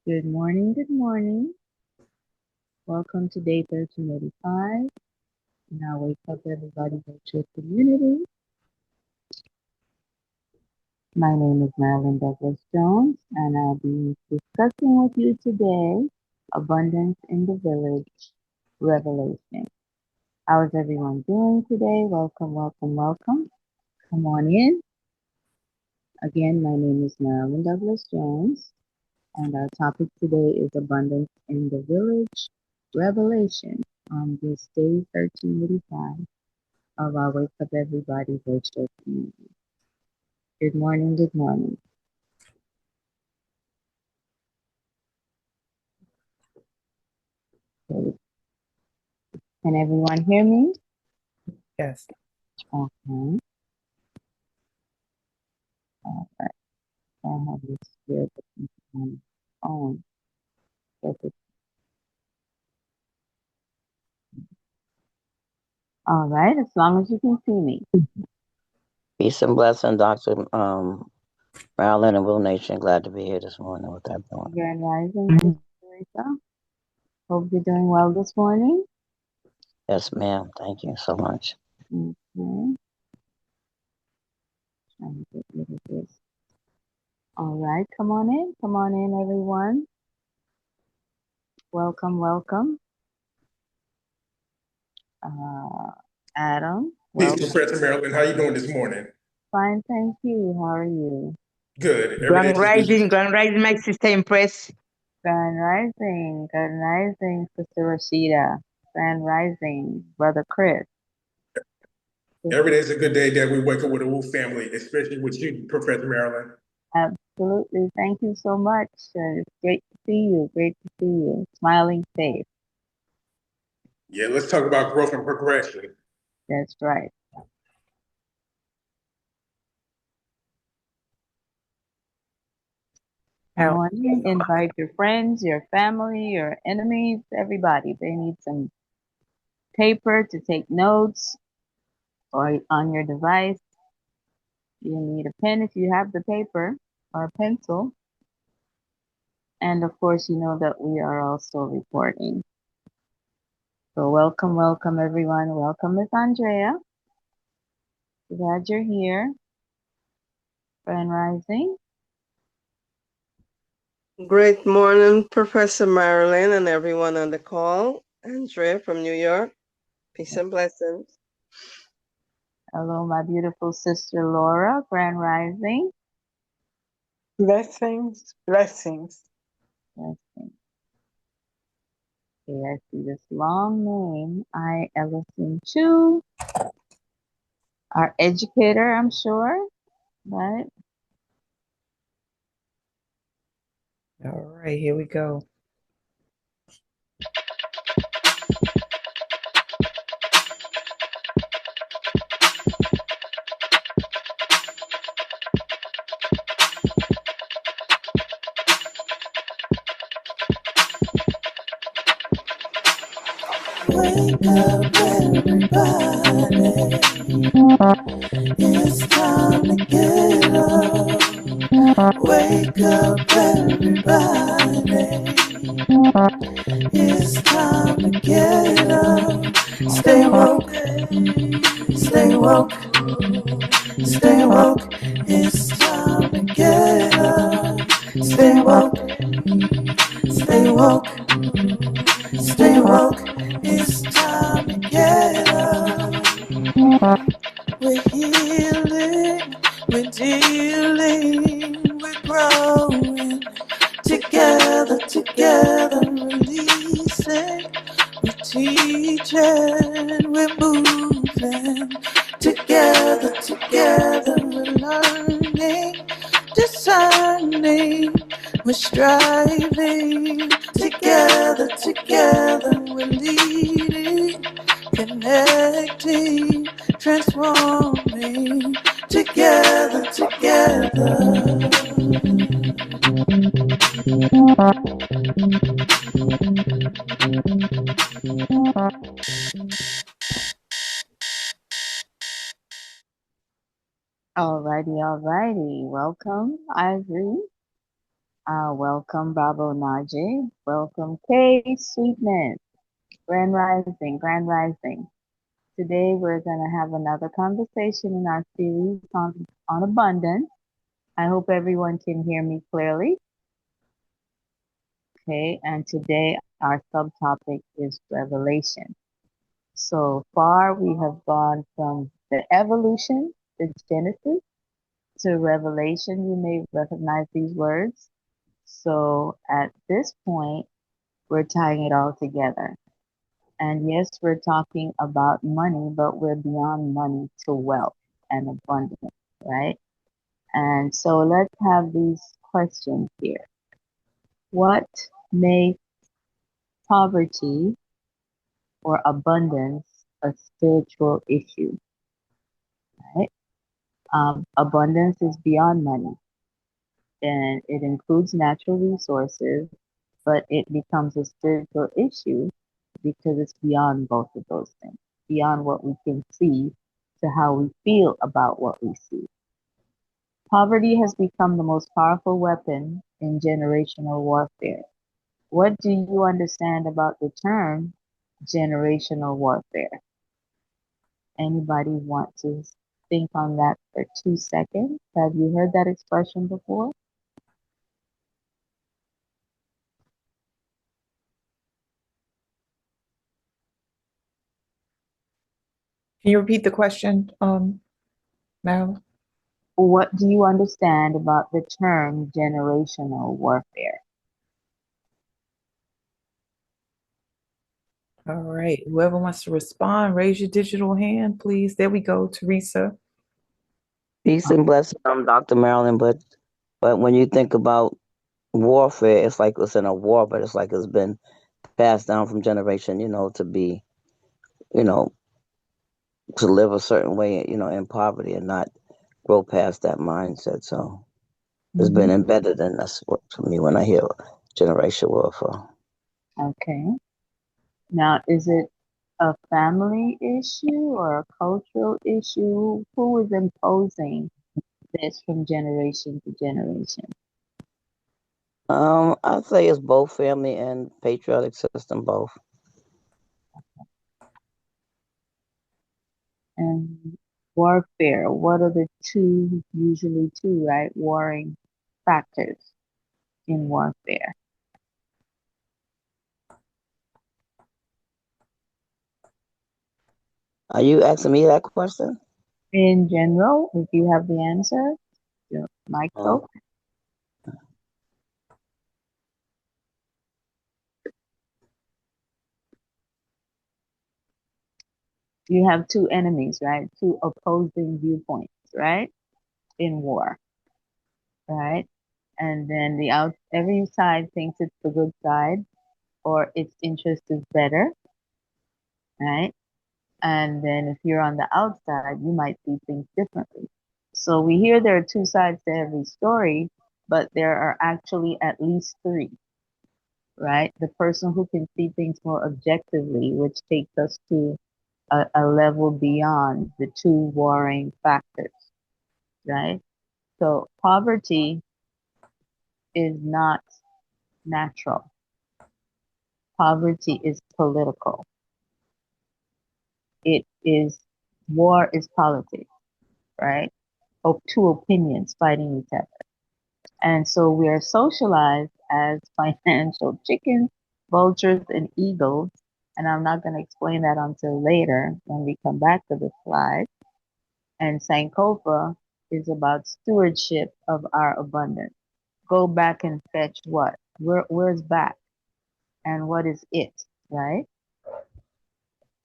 Good morning, good morning. Welcome to day 1385 in our Wake Up Everybody virtual community. My name is Marilyn Douglas Jones, and I'll be discussing with you today Abundance in the Village Revelation. How is everyone doing today? Welcome, welcome, welcome. Come on in. Again, my name is Marilyn Douglas Jones, and our topic today is Abundance in the Village Revelation on this day 1385 of our Wake Up Everybody virtual community. Good morning, good morning. Okay. Can everyone hear me? Yes. Okay. All right. I have this here on the phone. Perfect. All right, as long as you can see me. Peace and blessing, Dr. Marilyn and Will Nation. Glad to be here this morning with everyone. Grand Rising, Sister Teresa. Hope you're doing well this morning. Yes, ma'am. Thank you so much. Okay. Trying to get rid of this. All right, come on in, everyone. Welcome, welcome. Adam. Peace to Professor Marilyn. How you doing this morning? Fine, thank you. How are you? Good. Grand Rising, my sister Empress. Grand Rising, Sister Rashida. Grand Rising, Brother Chris. Every day is a good day that we wake up with a whole family, especially with you, Professor Marilyn. Absolutely. Thank you so much. It's great to see you. Great to see you. Smiling face. Yeah, let's talk about growth and progression. That's right. Come on in. Invite your friends, your family, your enemies, everybody. They need some paper to take notes or on your device. You need a pen if you have the paper or a pencil. And of course, you know that we are also recording. So welcome, welcome everyone. Welcome, Miss Andrea. Glad you're here. Grand Rising. Great morning, Professor Marilyn and everyone on the call. Andrea from New York. Peace and blessings. Hello, my beautiful sister Laura. Grand Rising. Blessings, blessings. Okay, I see this long name. I, Ellison Chu. Our educator, I'm sure. Right? All right, here we go. Wake up everybody, it's time to get up. Wake up everybody, it's time to get up. Stay woke, stay woke, stay woke, it's time to get up. Stay woke, stay woke, stay woke, it's time to get up. We're healing, we're dealing, we're growing. Together, together, releasing. We're teaching, we're moving. Together, together, we're learning, discerning. We're striving. Together, together, we're leading, connecting, transforming. Together, together. Alrighty, alrighty. Welcome, Ivory. Welcome, Bravo Najee. Welcome, Kay Sweetness. Grand Rising, Grand Rising. Today we're going to have another conversation in our series on abundance. I hope everyone can hear me clearly. Okay, and today our subtopic is revelation. So far we have gone from the evolution, the Genesis, to revelation. You may recognize these words. So at this point, we're tying it all together. And yes, we're talking about money, but we're beyond money to wealth and abundance, right? And so let's have these questions here. What makes poverty or abundance a spiritual issue, right? Abundance is beyond money and it includes natural resources, but it becomes a spiritual issue because it's beyond both of those things, beyond what we can see to how we feel about what we see. Poverty has become the most powerful weapon in generational warfare. What do you understand about the term generational warfare? Anybody want to think on that for 2 seconds? Have you heard that expression before? Can you repeat the question, Marilyn? What do you understand about the term generational warfare? All right. Whoever wants to respond, raise your digital hand, please. There we go, Teresa. Peace and blessings, Dr. Marilyn. But when you think about warfare, it's like it's in a war, but it's like it's been passed down from generation, to be, you know, to live a certain way, in poverty and not grow past that mindset. So it's been embedded in us to me when I hear generation warfare. Okay. Now, is it a family issue or a cultural issue? Who is imposing this from generation to generation? I'd say it's both family and patriotic system, both. And warfare, what are the usually two, right? Warring factors in warfare. Are you asking me that question? In general, if you have the answer, your mic's Oh. open. You have two enemies, right? Two opposing viewpoints, right? In war, right? And then every side thinks it's the good side or its interest is better, right? And then if you're on the outside, you might see things differently. So we hear there are two sides to every story, but there are actually at least three, right? The person who can see things more objectively, which takes us to a level beyond the two warring factors, right? So poverty is not natural. Poverty is political. War is politics, right? Two opinions fighting each other. And so we are socialized as financial chickens, vultures, and eagles. And I'm not going to explain that until later when we come back to the slide. And Sankofa is about stewardship of our abundance. Go back and fetch what? Where's back? And what is it, right?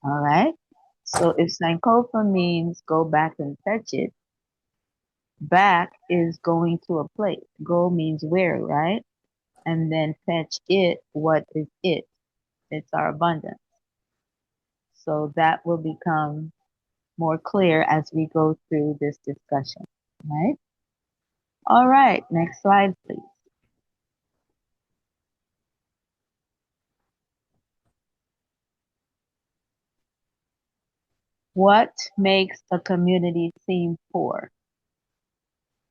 All right. So if Sankofa means go back and fetch it, back is going to a place. Go means where, right? And then fetch it. What is it? It's our abundance. So that will become more clear as we go through this discussion, right? All right, next slide, please. What makes a community seem poor?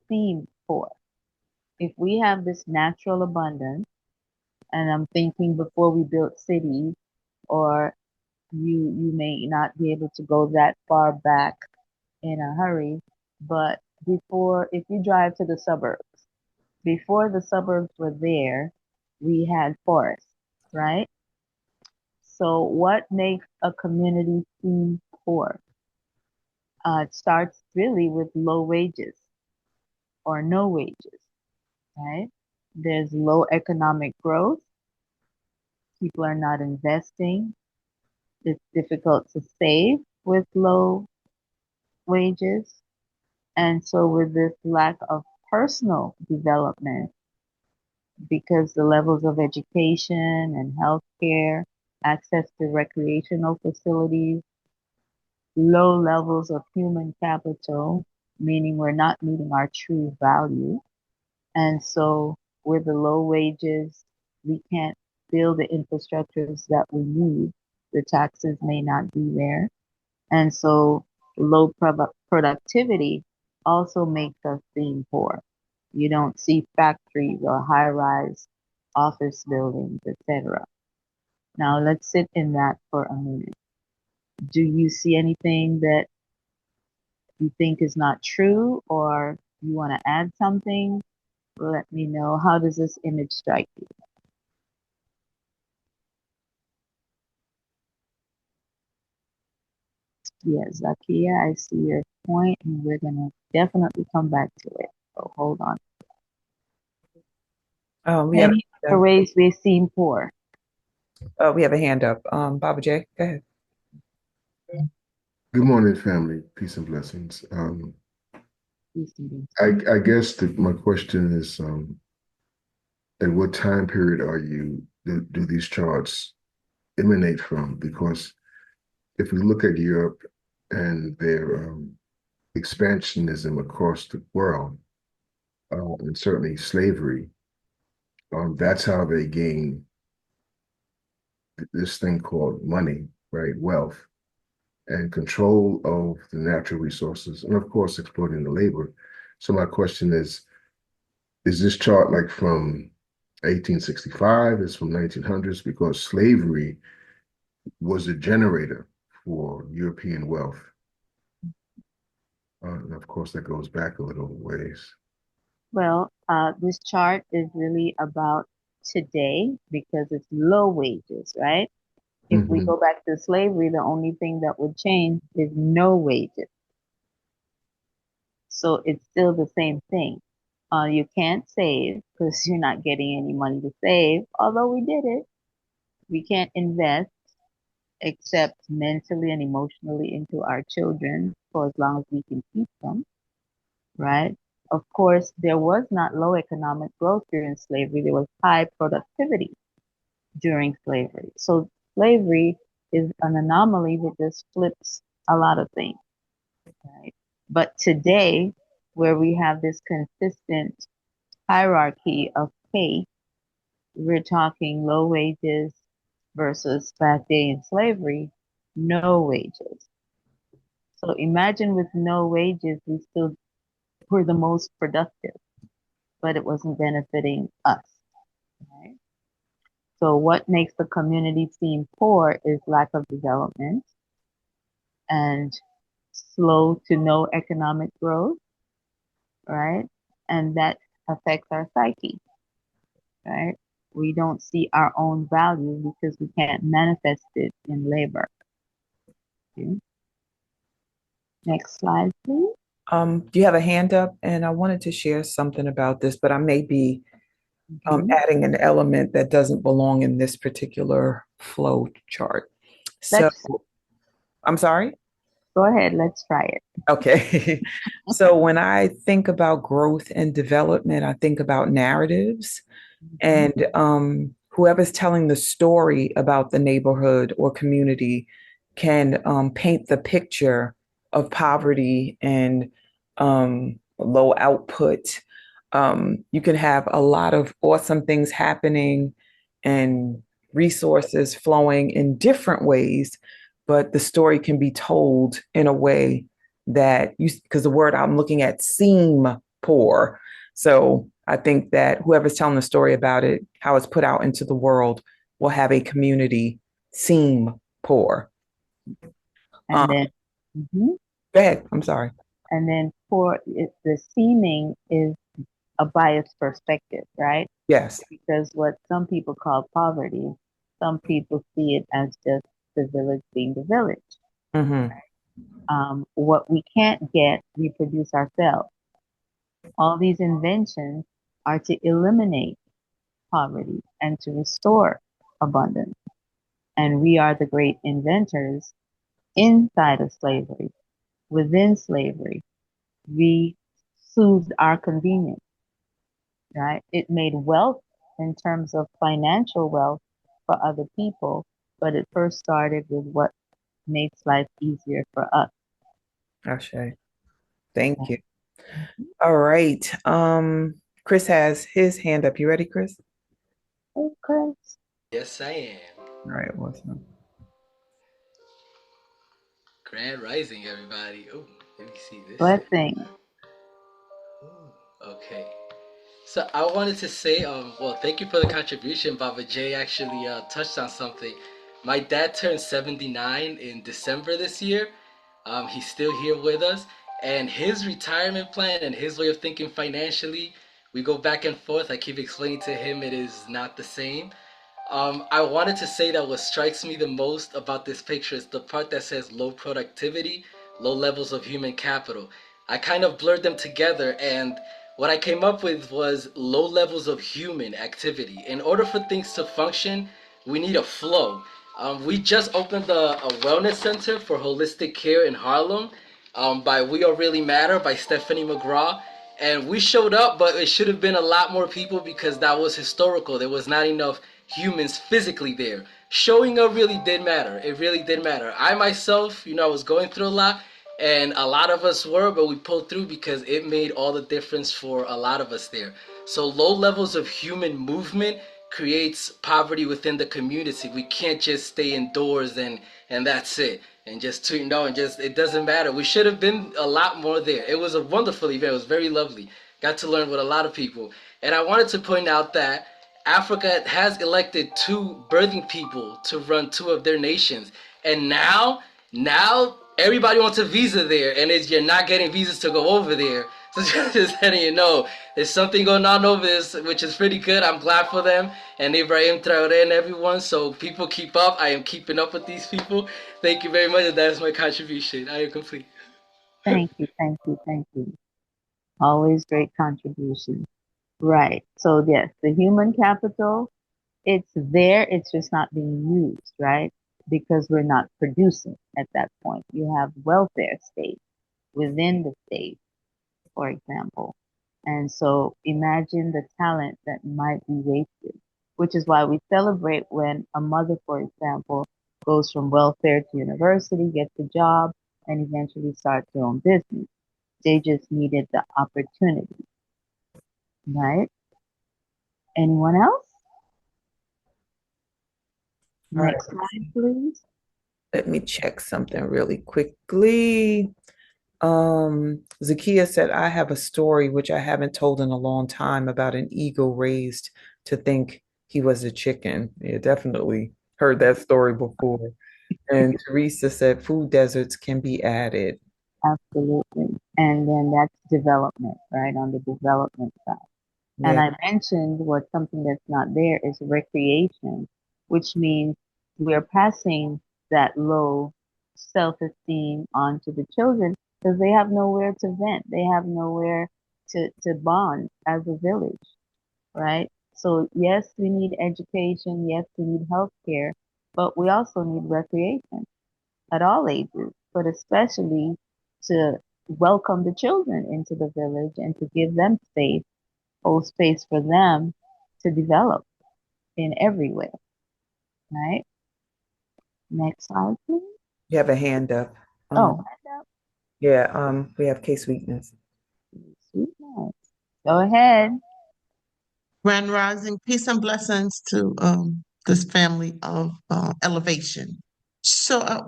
Seem poor. if we have this natural abundance, and I'm thinking before we built cities, or you may not be able to go that far back in a hurry, but before, if you drive to the suburbs, before the suburbs were there, we had forests, right? So what makes a community seem poor? It starts really with low wages or no wages, right? There's low economic growth. People are not investing. It's difficult to save with low wages. And so with this lack of personal development, because the levels of education and healthcare, access to recreational facilities, low levels of human capital, meaning we're not meeting our true value. And so with the low wages, we can't build the infrastructures that we need. The taxes may not be there. And so low productivity also makes us seem poor. You don't see factories or high-rise office buildings, etc. Now let's sit in that for a minute. Do you see anything that you think is not true, or you want to add something? Let me know. How does this image strike you? Yes, Zakia, I see your point, and we're going to definitely come back to it. So hold on. We have Any ways we seem poor? we have a hand up. Baba J, go ahead. Good morning, family. Peace and blessings. Peace and blessings. I guess my question is, at what time period do these charts emanate from? Because if we look at Europe and their expansionism across the world, and certainly slavery, that's how they gain this thing called money, right? Wealth and control of the natural resources, and of course, exploiting the labor. So my question is this chart like from 1865? Is from 1900s? Because slavery was a generator for European wealth. And of course, that goes back a little ways. Well, this chart is really about today because it's low wages, right? If we go back to slavery, the only thing that would change is no wages. So it's still the same thing. You can't save because you're not getting any money to save, although we did it. We can't invest except mentally and emotionally into our children for as long as we can keep them, right? Of course, there was not low economic growth during slavery. There was high productivity during slavery. So slavery is an anomaly that just flips a lot of things, right? But today, where we have this consistent hierarchy of pay, we're talking low wages versus back day in slavery, no wages. So imagine with no wages, we still were the most productive, but it wasn't benefiting us, right? So what makes the community seem poor is lack of development and slow to no economic growth, right? And that affects our psyche, right? We don't see our own value because we can't manifest it in labor. Okay. Next slide, please. You have a hand up, and I wanted to share something about this, but I may be adding an element that doesn't belong in this particular flow chart. So, I'm sorry? Go ahead, let's try it. Okay. So when I think about growth and development, I think about narratives, and whoever's telling the story about the neighborhood or community can paint the picture of poverty and low output. You can have a lot of awesome things happening and resources flowing in different ways, but the story can be told in a way that because the word I'm looking at, seem poor. So I think that whoever's telling the story about it, how it's put out into the world, will have a community seem poor. And then, Go ahead. I'm sorry. and then for it, the seeming is a biased perspective, right? Yes. Because what some people call poverty, some people see it as just the village being the village. What we can't get, we produce ourselves. All these inventions are to eliminate poverty and to restore abundance. And we are the great inventors inside of slavery. Within slavery, we soothed our convenience, right? It made wealth in terms of financial wealth for other people, but it first started with what makes life easier for us. Ashe. Thank you. All right. Chris has his hand up. You ready, Chris? Hey, Chris. Yes, I am. All right. Awesome. Grand Rising, everybody. Oh, let me see this. Blessing. Okay. So I wanted to say, well, thank you for the contribution. Baba J actually touched on something. My dad turned 79 in December this year. He's still here with us, and his retirement plan and his way of thinking financially, we go back and forth. I keep explaining to him it is not the same. I wanted to say that what strikes me the most about this picture is the part that says low productivity, low levels of human capital. I kind of blurred them together, and what I came up with was low levels of human activity. In order for things to function, we need a flow. We just opened a wellness center for holistic care in Harlem by We All Really Matter by Stephanie McGraw. And we showed up, but it should have been a lot more people because that was historical. There was not enough humans physically there. Showing up really did matter. It really did matter. I myself, I was going through a lot, and a lot of us were, but we pulled through because it made all the difference for a lot of us there. So low levels of human movement creates poverty within the community. We can't just stay indoors and that's it. And just and just it doesn't matter. We should have been a lot more there. It was a wonderful event. It was very lovely. Got to learn with a lot of people. And I wanted to point out that Africa has elected two birthing people to run two of their nations. And now everybody wants a visa there, and you're not getting visas to go over there. So just letting you know, there's something going on over this, which is pretty good. I'm glad for them, and Ibrahim Traore and everyone. So people keep up. I am keeping up with these people. Thank you very much. That is my contribution. I am complete. Thank you, thank you, thank you. Always great contribution. Right. So yes, the human capital, it's there, it's just not being used, right? Because we're not producing at that point. You have welfare states within the state, for example. And so imagine the talent that might be wasted, which is why we celebrate when a mother, for example, goes from welfare to university, gets a job, and eventually starts her own business. They just needed the opportunity, right? Anyone else? All right. Next slide, please. Let me check something really quickly. Zakia said, I have a story which I haven't told in a long time about an eagle raised to think he was a chicken. Yeah, definitely heard that story before. And Teresa said, food deserts can be added. Absolutely. And then that's development, right? On the development side. And Yeah. I mentioned what something that's not there is recreation, which means we're passing that low self-esteem onto the children because they have nowhere to vent. They have nowhere to bond as a village, right? So yes, we need education. Yes, we need healthcare, but we also need recreation at all ages, but especially to welcome the children into the village and to give them space, hold space for them to develop in every way, right? Next slide, please. You have a hand up. Oh, hand up. Yeah, we have K Sweetness. Sweetness. Go ahead. Grand Rising, peace and blessings to this family of elevation. So I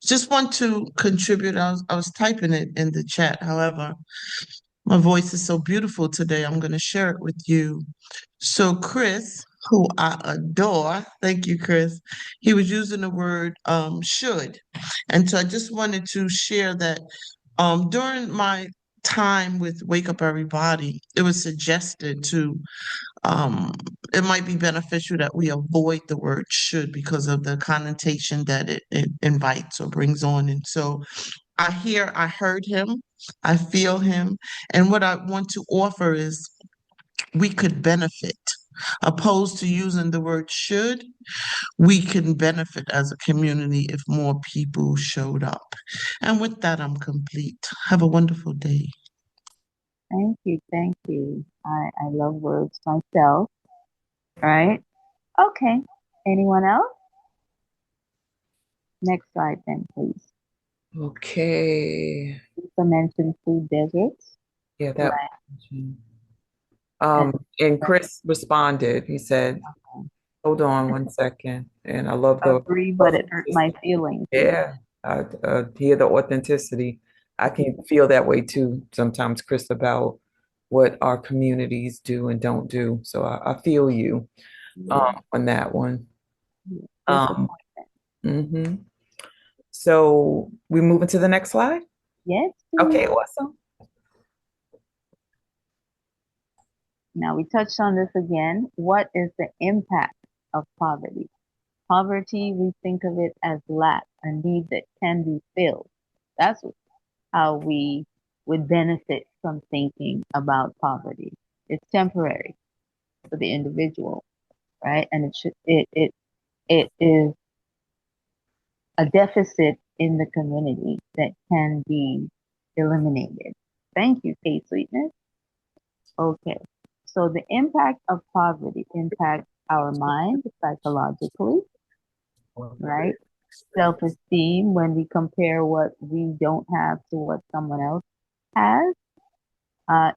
just want to contribute. I was typing it in the chat. However, My voice is so beautiful today. I'm going to share it with you. So, Chris, who I adore, thank you, Chris, he was using the word should. And so I just wanted to share that during my time with Wake Up Everybody, it was suggested to, um, it might be beneficial that we avoid the word should because of the connotation that it invites or brings on. And so I heard him, I feel him, and what I want to offer is we could benefit. Opposed to using the word should, we can benefit as a community if more people showed up. And with that, I'm complete. Have a wonderful day. Thank you, thank you. I love words myself, right? Okay. Anyone else? Next slide then, please. Okay. Lisa mentioned food deserts, Yeah, that. right? Um, And and Chris responded. He said, "Hold on one second." And I love the agree, but it hurt my feelings. yeah. I hear the authenticity. I can feel that way too sometimes, Chris, about what our communities do and don't do. So I feel you on that one. Um, mhm. So we moving to the next slide. Yes. Okay, awesome. Now we touched on this again. What is the impact of poverty? Poverty, we think of it as lack, a need that can be filled. That's how we would benefit from thinking about poverty. It's temporary for the individual, right? And it is a deficit in the community that can be eliminated. Thank you, Kate Sweetness. Okay. So the impact of poverty impacts our mind psychologically, right? Self-esteem when we compare what we don't have to what someone else has.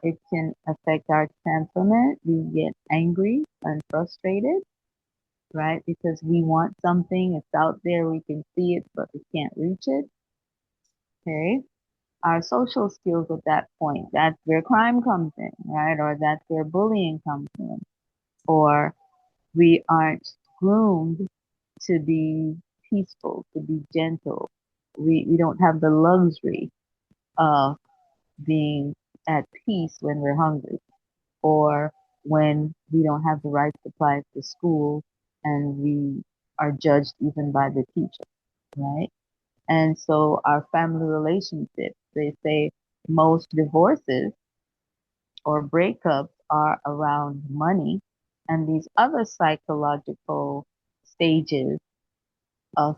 It can affect our temperament. We get angry and frustrated, right? Because we want something, it's out there, we can see it, but we can't reach it. Okay. Our social skills at that point, that's where crime comes in, right? Or that's where bullying comes in. Or we aren't groomed to be peaceful, to be gentle. We don't have the luxury of being at peace when we're hungry or when we don't have the right supplies to school and we are judged even by the teacher, right? And so our family relationships, they say most divorces or breakups are around money and these other psychological stages of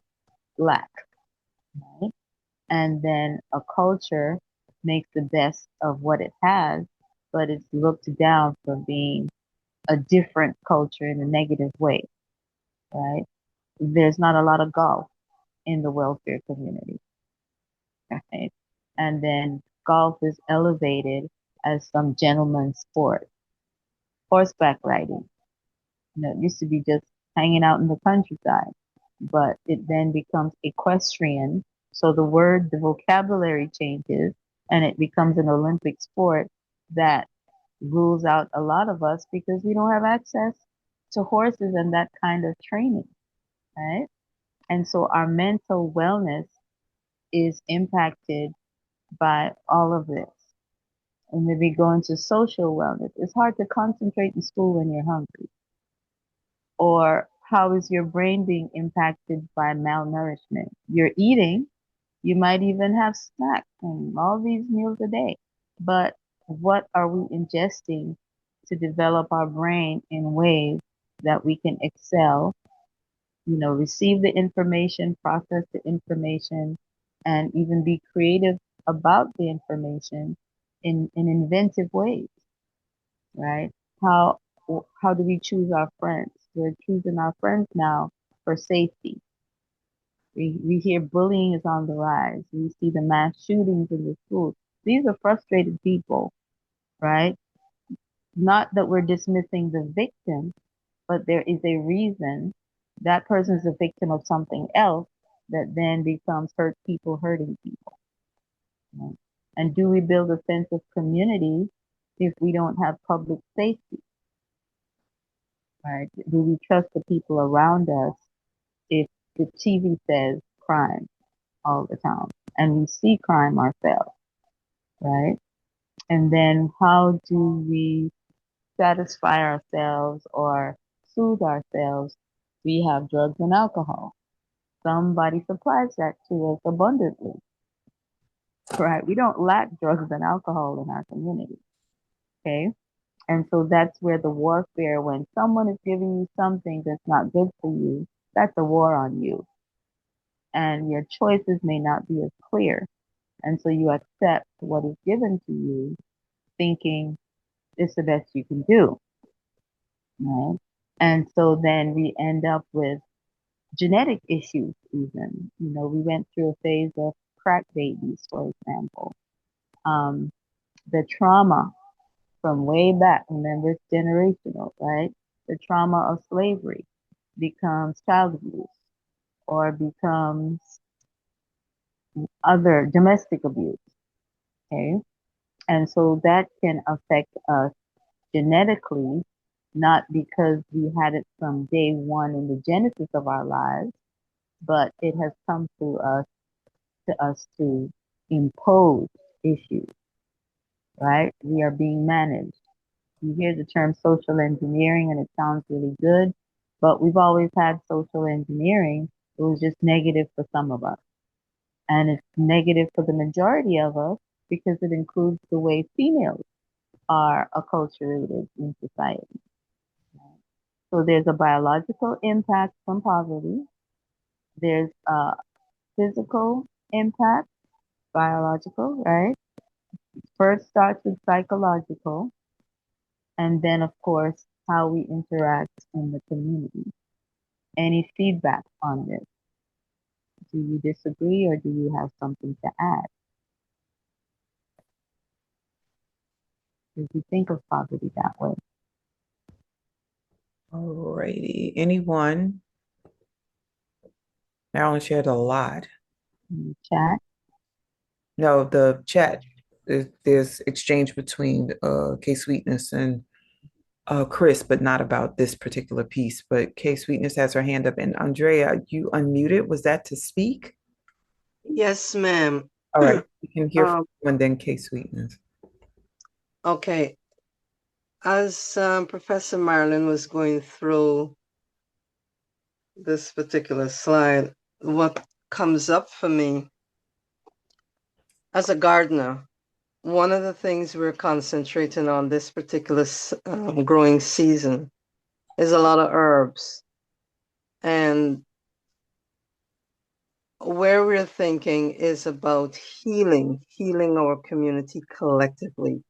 lack, right? And then a culture makes the best of what it has, but it's looked down for being a different culture in a negative way, right? There's not a lot of golf in the welfare community, right? And then golf is elevated as some gentleman's sport. Horseback riding, it used to be just hanging out in the countryside, but it then becomes equestrian. So the vocabulary changes and it becomes an Olympic sport that rules out a lot of us because we don't have access to horses and that kind of training, right? And so our mental wellness is impacted by all of this. And then we go into social wellness. It's hard to concentrate in school when you're hungry. Or how is your brain being impacted by malnourishment? You're eating, you might even have snacks and all these meals a day. But what are we ingesting to develop our brain in ways that we can excel, receive the information, process the information, and even be creative about the information in inventive ways, right? How how do we choose our friends? We're choosing our friends now for safety. We hear bullying is on the rise. We see the mass shootings in the schools. These are frustrated people, right? Not that we're dismissing the victim, but there is a reason that person is a victim of something else that then becomes hurt people hurting people. Right? And do we build a sense of community if we don't have public safety? Right? Do we trust the people around us if the TV says crime all the time and we see crime ourselves, right? And then how do we satisfy ourselves or soothe ourselves? We have drugs and alcohol. Somebody supplies that to us abundantly, right? We don't lack drugs and alcohol in our community, okay? And so that's where the warfare, when someone is giving you something that's not good for you, that's a war on you. And your choices may not be as clear. And so you accept what is given to you, thinking it's the best you can do, right? And so then we end up with genetic issues even. You know, we went through a phase of crack babies, for example. The trauma from way back, remember it's generational, right? The trauma of slavery becomes child abuse or becomes other domestic abuse, okay? And so that can affect us genetically, not because we had it from day one in the genesis of our lives, but it has come through us to impose issues, right? We are being managed. You hear the term social engineering and it sounds really good, but we've always had social engineering. It was just negative for some of us. And it's negative for the majority of us because it includes the way females are acculturated in society. So there's a biological impact from poverty. There's a physical impact, biological, right? First starts with psychological, and then of course how we interact in the community. Any feedback on this? Do you disagree or do you have something to add? Did you think of poverty that way? Alrighty. Anyone? Marilyn shared a lot. In the chat? No, the chat. There's exchange between K Sweetness and Chris, but not about this particular piece. But K Sweetness has her hand up, and Andrea, you unmuted. Was that to speak? Yes, ma'am. All right, we can hear from Um, you and then K Sweetness. okay. As Professor Marilyn was going through this particular slide, what comes up for me as a gardener, one of the things we're concentrating on this particular growing season is a lot of herbs. And where we're thinking is about healing our community collectively,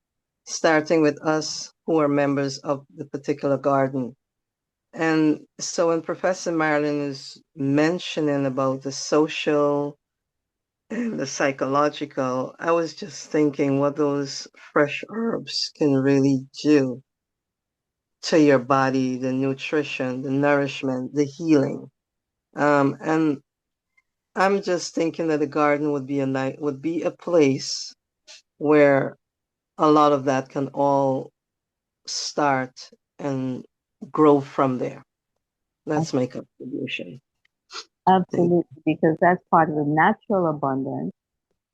starting with us who are members of the particular garden. And so when Professor Marilyn is mentioning about the social and the psychological, I was just thinking what those fresh herbs can really do to your body, the nutrition, the nourishment, the healing. And I'm just thinking that the garden would be a place where a lot of that can all start and grow from there. That's my contribution. Absolutely, because that's part of the natural abundance,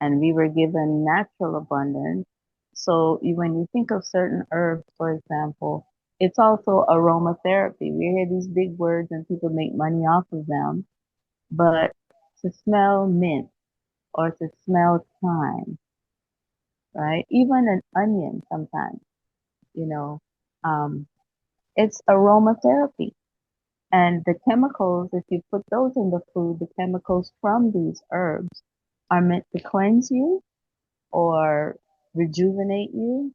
and we were given natural abundance. So when you think of certain herbs, for example, it's also aromatherapy. We hear these big words and people make money off of them, but to smell mint or to smell thyme, right? Even an onion sometimes, you know, um, it's aromatherapy. And the chemicals, if you put those in the food, the chemicals from these herbs are meant to cleanse you or rejuvenate you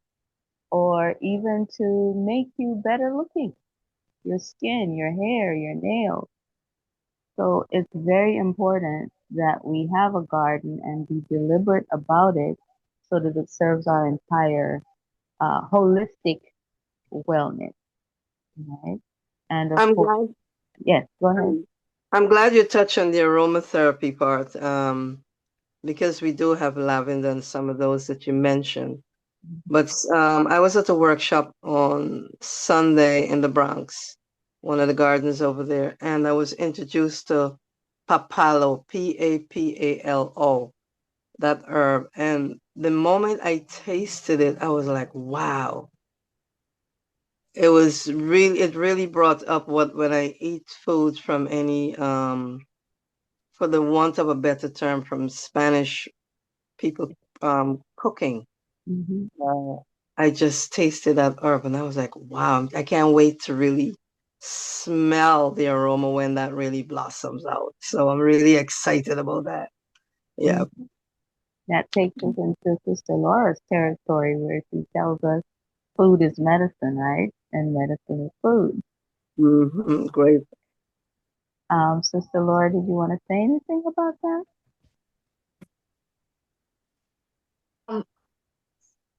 or even to make you better looking, your skin, your hair, your nails. So it's very important that we have a garden and be deliberate about it so that it serves our entire holistic wellness, right? And of I'm course, glad yes, go ahead. I'm glad you touched on the aromatherapy part. because we do have lavender and some of those that you mentioned. But I was at a workshop on Sunday in the Bronx, one of the gardens over there, and I was introduced to papalo, Papalo, that herb. And the moment I tasted it, I was like, wow. It really brought up what when I eat foods from any, for the want of a better term, from Spanish people cooking. Mm-hmm. I just tasted that herb and I was like, wow, I can't wait to really smell the aroma when that really blossoms out. So I'm really excited about that. Yeah. Mm-hmm. That takes us into Sister Laura's territory where she tells us food is medicine, right? And medicine is food. Great. Sister Laura, did you want to say anything about that? Um,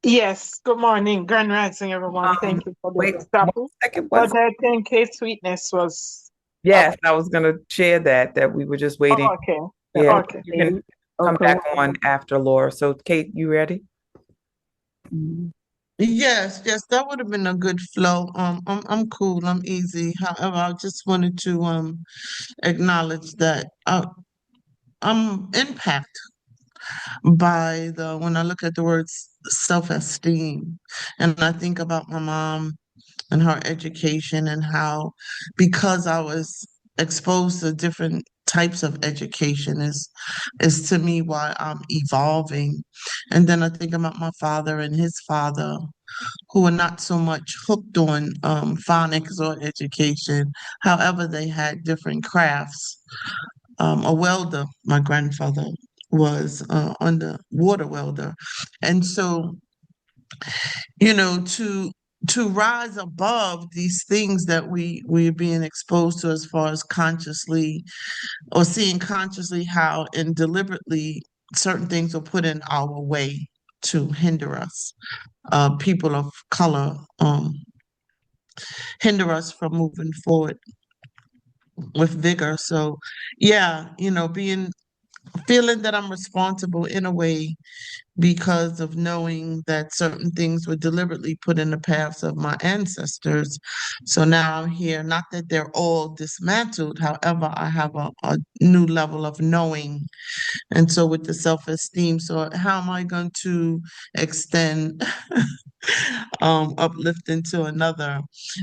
yes, good morning, Grand Rising, everyone. Thank you for Wait this one topic. second. But I think Kate Sweetness was up. Yes, I was going to share that we were just waiting. Oh, okay. Yeah, Okay. you can come Okay. back on after Laura. So, Kate, you ready? Mm-hmm. Yes, yes, that would have been a good flow. I'm cool. I'm easy. However, I just wanted to acknowledge that I'm impacted by the when I look at the words self-esteem, and I think about my mom and her education and how because I was exposed to different types of education is to me why I'm evolving. And then I think about my father and his father who were not so much hooked on phonics or education. However, they had different crafts. A welder, my grandfather was on the water welder. And so, to rise above these things that we're being exposed to as far as consciously or seeing consciously how and deliberately certain things are put in our way to hinder us. People of color hinder us from moving forward with vigor. So, yeah, being feeling that I'm responsible in a way because of knowing that certain things were deliberately put in the paths of my ancestors. So now I'm here, not that they're all dismantled, however, I have a new level of knowing. And so with the self-esteem, so how am I going to extend uplifting to another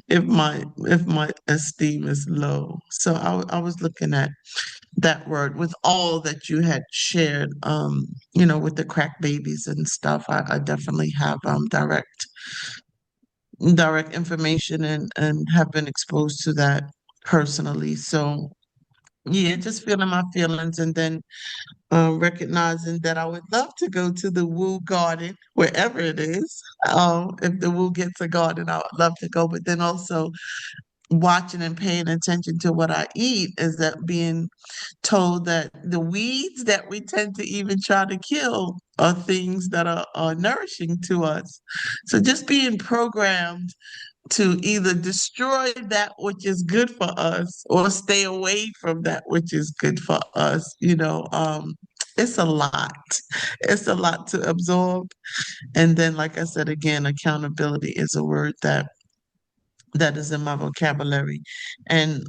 if my esteem is low? So I was looking at that word with all that you had shared, with the crack babies and stuff. I definitely have direct information and have been exposed to that personally. So yeah, just feeling my feelings and then recognizing that I would love to go to the Woo Garden, wherever it is. If the Woo gets a garden, I would love to go. But then also watching and paying attention to what I eat is that being told that the weeds that we tend to even try to kill are things that are nourishing to us. So just being programmed to either destroy that which is good for us or stay away from that which is good for us, it's a lot. It's a lot to absorb. And then, like I said again, accountability is a word that is in my vocabulary. And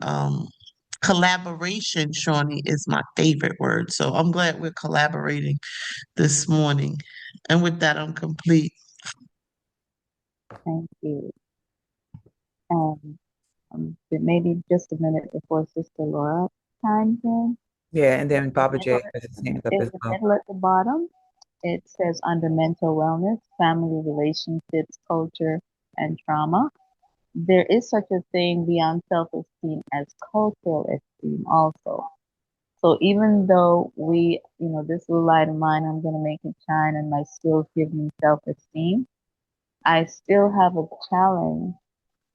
collaboration, Shawnee, is my favorite word. So I'm glad we're collaborating this morning. And with that, I'm complete. Thank you. Maybe just a minute before Sister Laura chimes in. Yeah, and then In Baba the middle, J has his hand up in as the well. middle at the bottom, it says under mental wellness, family relationships, culture, and trauma. There is such a thing beyond self-esteem as cultural esteem also. So even though this little light of mine, I'm going to make it shine and my skills give me self-esteem, I still have a challenge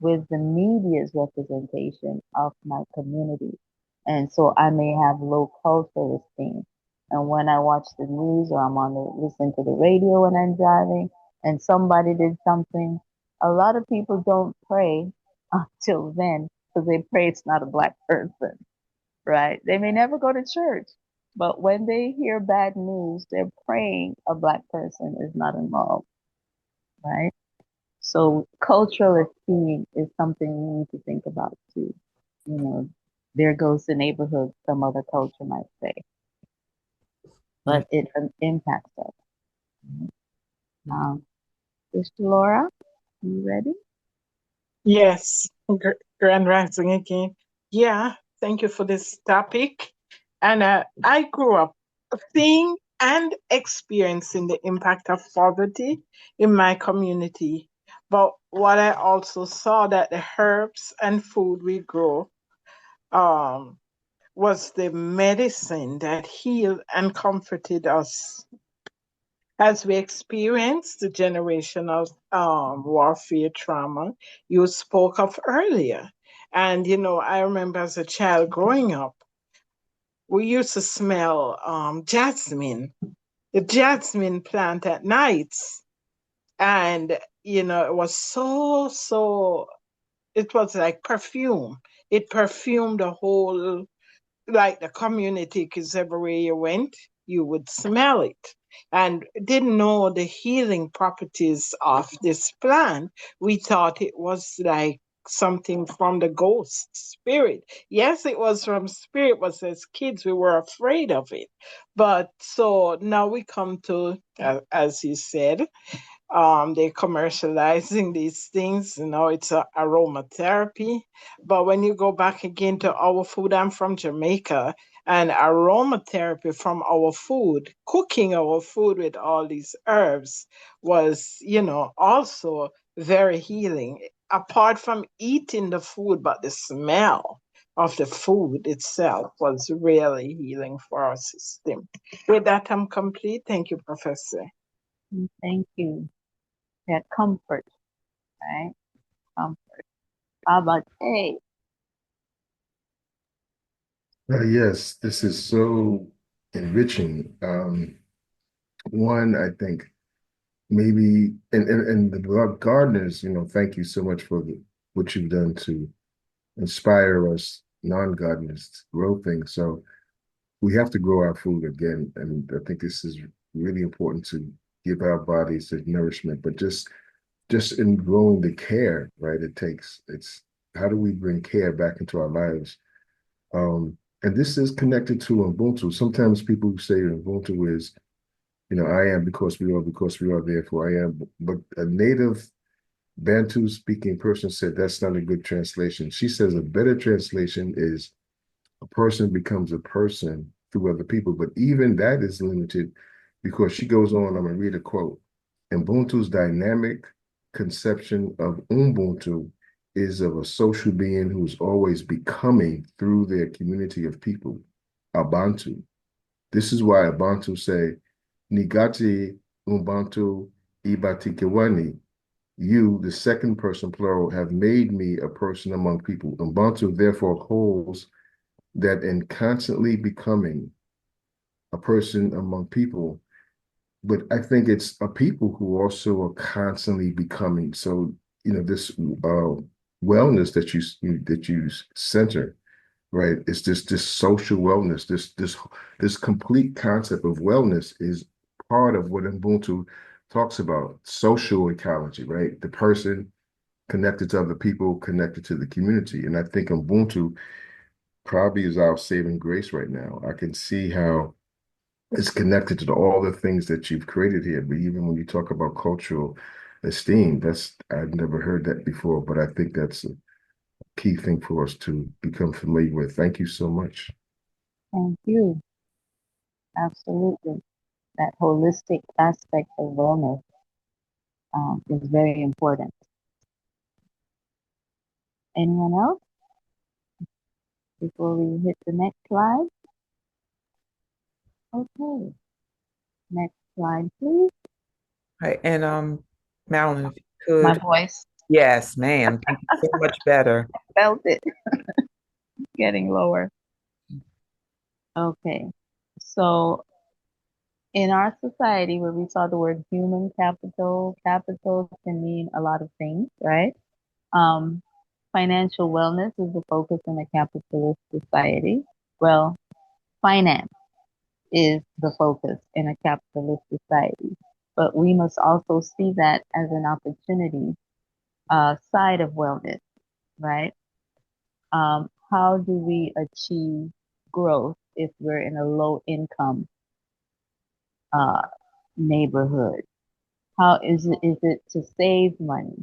with the media's representation of my community. And so I may have low cultural esteem. And when I watch the news or listen to the radio when I'm driving and somebody did something, a lot of people don't pray until then because they pray it's not a black person, right? They may never go to church. But when they hear bad news, they're praying a Black person is not involved, right? So cultural esteem is something we need to think about too. You know, there goes the neighborhood, some other culture might say, but it impacts us. Um, Sister Laura, you ready? Yes, Grand Rising again. Yeah, thank you for this topic. And I grew up seeing and experiencing the impact of poverty in my community. But what I also saw that the herbs and food we grow um, was the medicine that healed and comforted us as we experience the generation of warfare trauma you spoke of earlier. And, I remember as a child growing up, we used to smell jasmine, the jasmine plant at nights. And, it was it was like perfume. It perfumed the whole like the community, because everywhere you went, you would smell it. And didn't know the healing properties of this plant. We thought it was like something from the ghost spirit. Yes, it was from spirit, but as kids, we were afraid of it. But so now we come to, as you said, they're commercializing these things. It's a aromatherapy. But when you go back again to our food, I'm from Jamaica, and aromatherapy from our food, cooking our food with all these herbs was, also very healing. Apart from eating the food, but the smell of the food itself was really healing for our system. With that, I'm complete. Thank you, Professor. Thank you. That comfort, right? Comfort. How about A? Yes, this is so enriching. One, I think maybe, and the gardeners, thank you so much for what you've done to inspire us non-gardeners to grow things. So we have to grow our food again, and I think this is really important to give our bodies the nourishment, but just in growing the care, right? It's how do we bring care back into our lives? And this is connected to Ubuntu. Sometimes people say Ubuntu is, I am because we are, therefore I am. But a native Bantu speaking person said that's not a good translation. She says a better translation is a person becomes a person through other people. But even that is limited because she goes on, I'm going to read a quote. Ubuntu's dynamic conception of Ubuntu is of a social being who's always becoming through their community of people, Abantu. This is why Abantu say, Nigati Ubuntu Ibatikewani. You, the second person plural, have made me a person among people. Ubuntu therefore holds that in constantly becoming a person among people, but I think it's a people who also are constantly becoming. So, this wellness that you center, right? It's this social wellness, this complete concept of wellness is part of what Ubuntu talks about, social ecology, right? The person connected to other people, connected to the community. And I think Ubuntu probably is our saving grace right now. I can see how it's connected to all the things that you've created here. But even when you talk about cultural esteem, I've never heard that before, but I think that's a key thing for us to become familiar with. Thank you so much. Thank you. Absolutely. That holistic aspect of wellness is very important. Anyone else before we hit the next slide? Okay. Next slide, please. Right. And Marilyn, if you My could. voice. Yes, ma'am. Thank you so much better. Felt it getting lower. Okay. So in our society where we saw the word human capital, capital can mean a lot of things, right? Um, Financial wellness is the focus in a capitalist society. Well, finance, is the focus in a capitalist society. But we must also see that as an opportunity side of wellness, right? How do we achieve growth if we're in a low income uh, neighborhood? How is it to save money,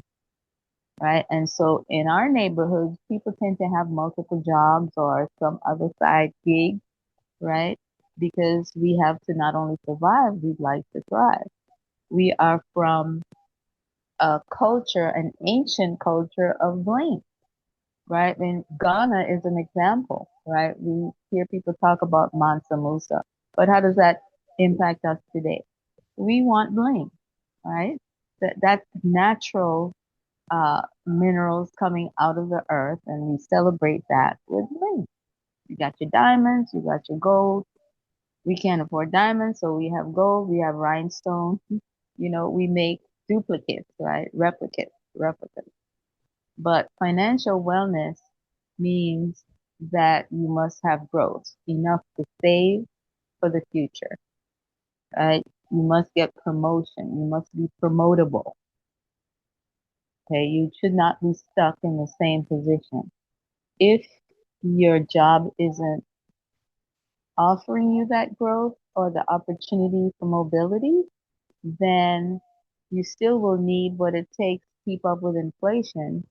right? And so in our neighborhoods, people tend to have multiple jobs or some other side gig, right? Because we have to not only survive, we'd like to thrive. We are from a culture, an ancient culture of blame, right? And Ghana is an example, right? We hear people talk about Mansa Musa, but how does that impact us today? We want blame, right? That's natural minerals coming out of the earth, and we celebrate that with bling. You got your diamonds, you got your gold. We can't afford diamonds, so we have gold, we have rhinestone. You know, we make duplicates, right? Replicas. But financial wellness means that you must have growth, enough to save for the future, right? You must get promotion. You must be promotable. Okay, you should not be stuck in the same position. If your job isn't offering you that growth or the opportunity for mobility, then you still will need what it takes to keep up with inflation.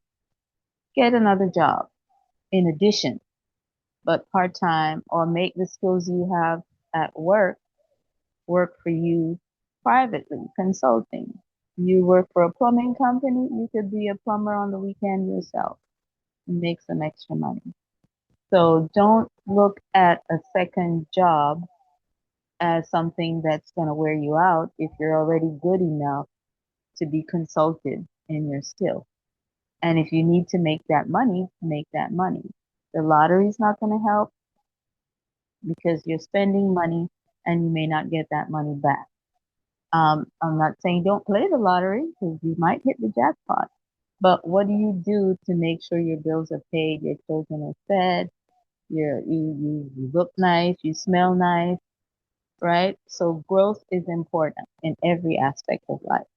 Get another job in addition, but part time, or make the skills you have at work for you privately, consulting. You work for a plumbing company, you could be a plumber on the weekend yourself and make some extra money. So don't look at a second job as something that's going to wear you out if you're already good enough to be consulted in your skill. And if you need to make that money, make that money. The lottery's not going to help because you're spending money and you may not get that money back. I'm not saying don't play the lottery because you might hit the jackpot. But what do you do to make sure your bills are paid, your children are fed, you look nice, you smell nice, right? So growth is important in every aspect of life.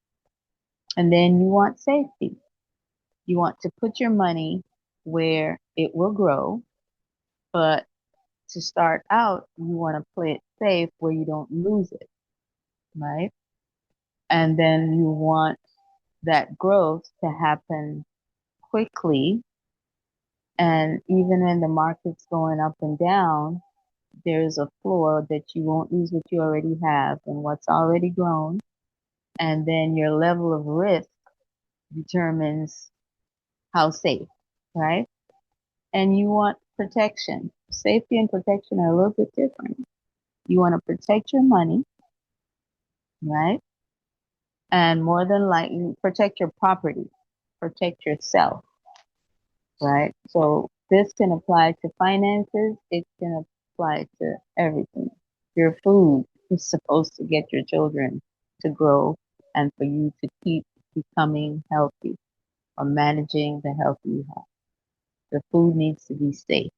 And then you want safety. You want to put your money where it will grow, but to start out, you want to play it safe where you don't lose it, right? And then you want that growth to happen quickly. And even when the market's going up and down, there's a floor that you won't lose what you already have and what's already grown. And then your level of risk determines how safe, right? And you want protection. Safety and protection are a little bit different. You want to protect your money, right? And more than likely, protect your property, protect yourself, right? So this can apply to finances, it can apply to everything. Your food is supposed to get your children to grow and for you to keep becoming healthy or managing the health you have. The food needs to be safe.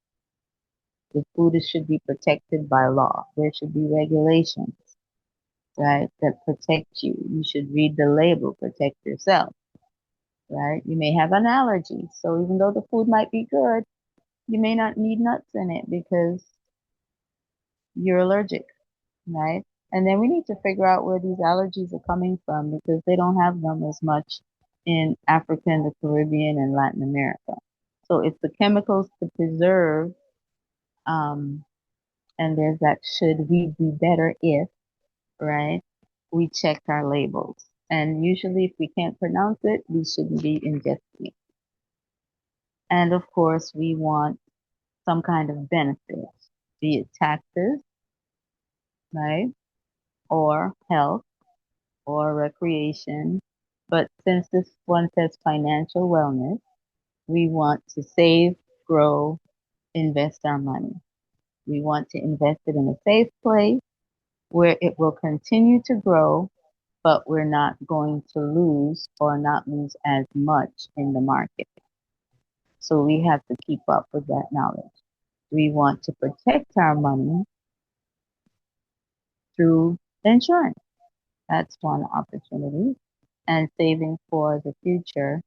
The food should be protected by law. There should be regulations, right, that protect you. You should read the label, protect yourself, right? You may have an allergy. So even though the food might be good, you may not need nuts in it because you're allergic, right? And then we need to figure out where these allergies are coming from because they don't have them as much in Africa and the Caribbean and Latin America. So it's the chemicals to preserve, and there's that should we do better if, right? We check our labels. And usually if we can't pronounce it, we shouldn't be ingesting it. And of course, we want some kind of benefits, be it taxes, right? Or health or recreation. But since this one says financial wellness, we want to save, grow, invest our money. We want to invest it in a safe place where it will continue to grow, but we're not going to lose or not lose as much in the market. So we have to keep up with that knowledge. We want to protect our money through insurance. That's one opportunity. And saving for the future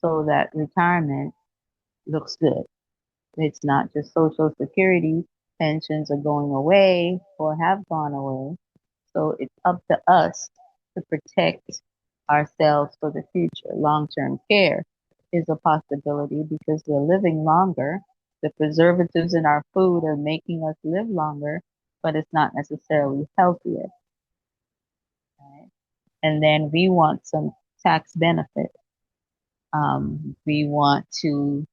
so that retirement looks good. It's not just Social Security. Pensions are going away or have gone away. So it's up to us to protect ourselves for the future. Long-term care is a possibility because we're living longer. The preservatives in our food are making us live longer, but it's not necessarily healthier. Right? And then we want some tax benefit. We want to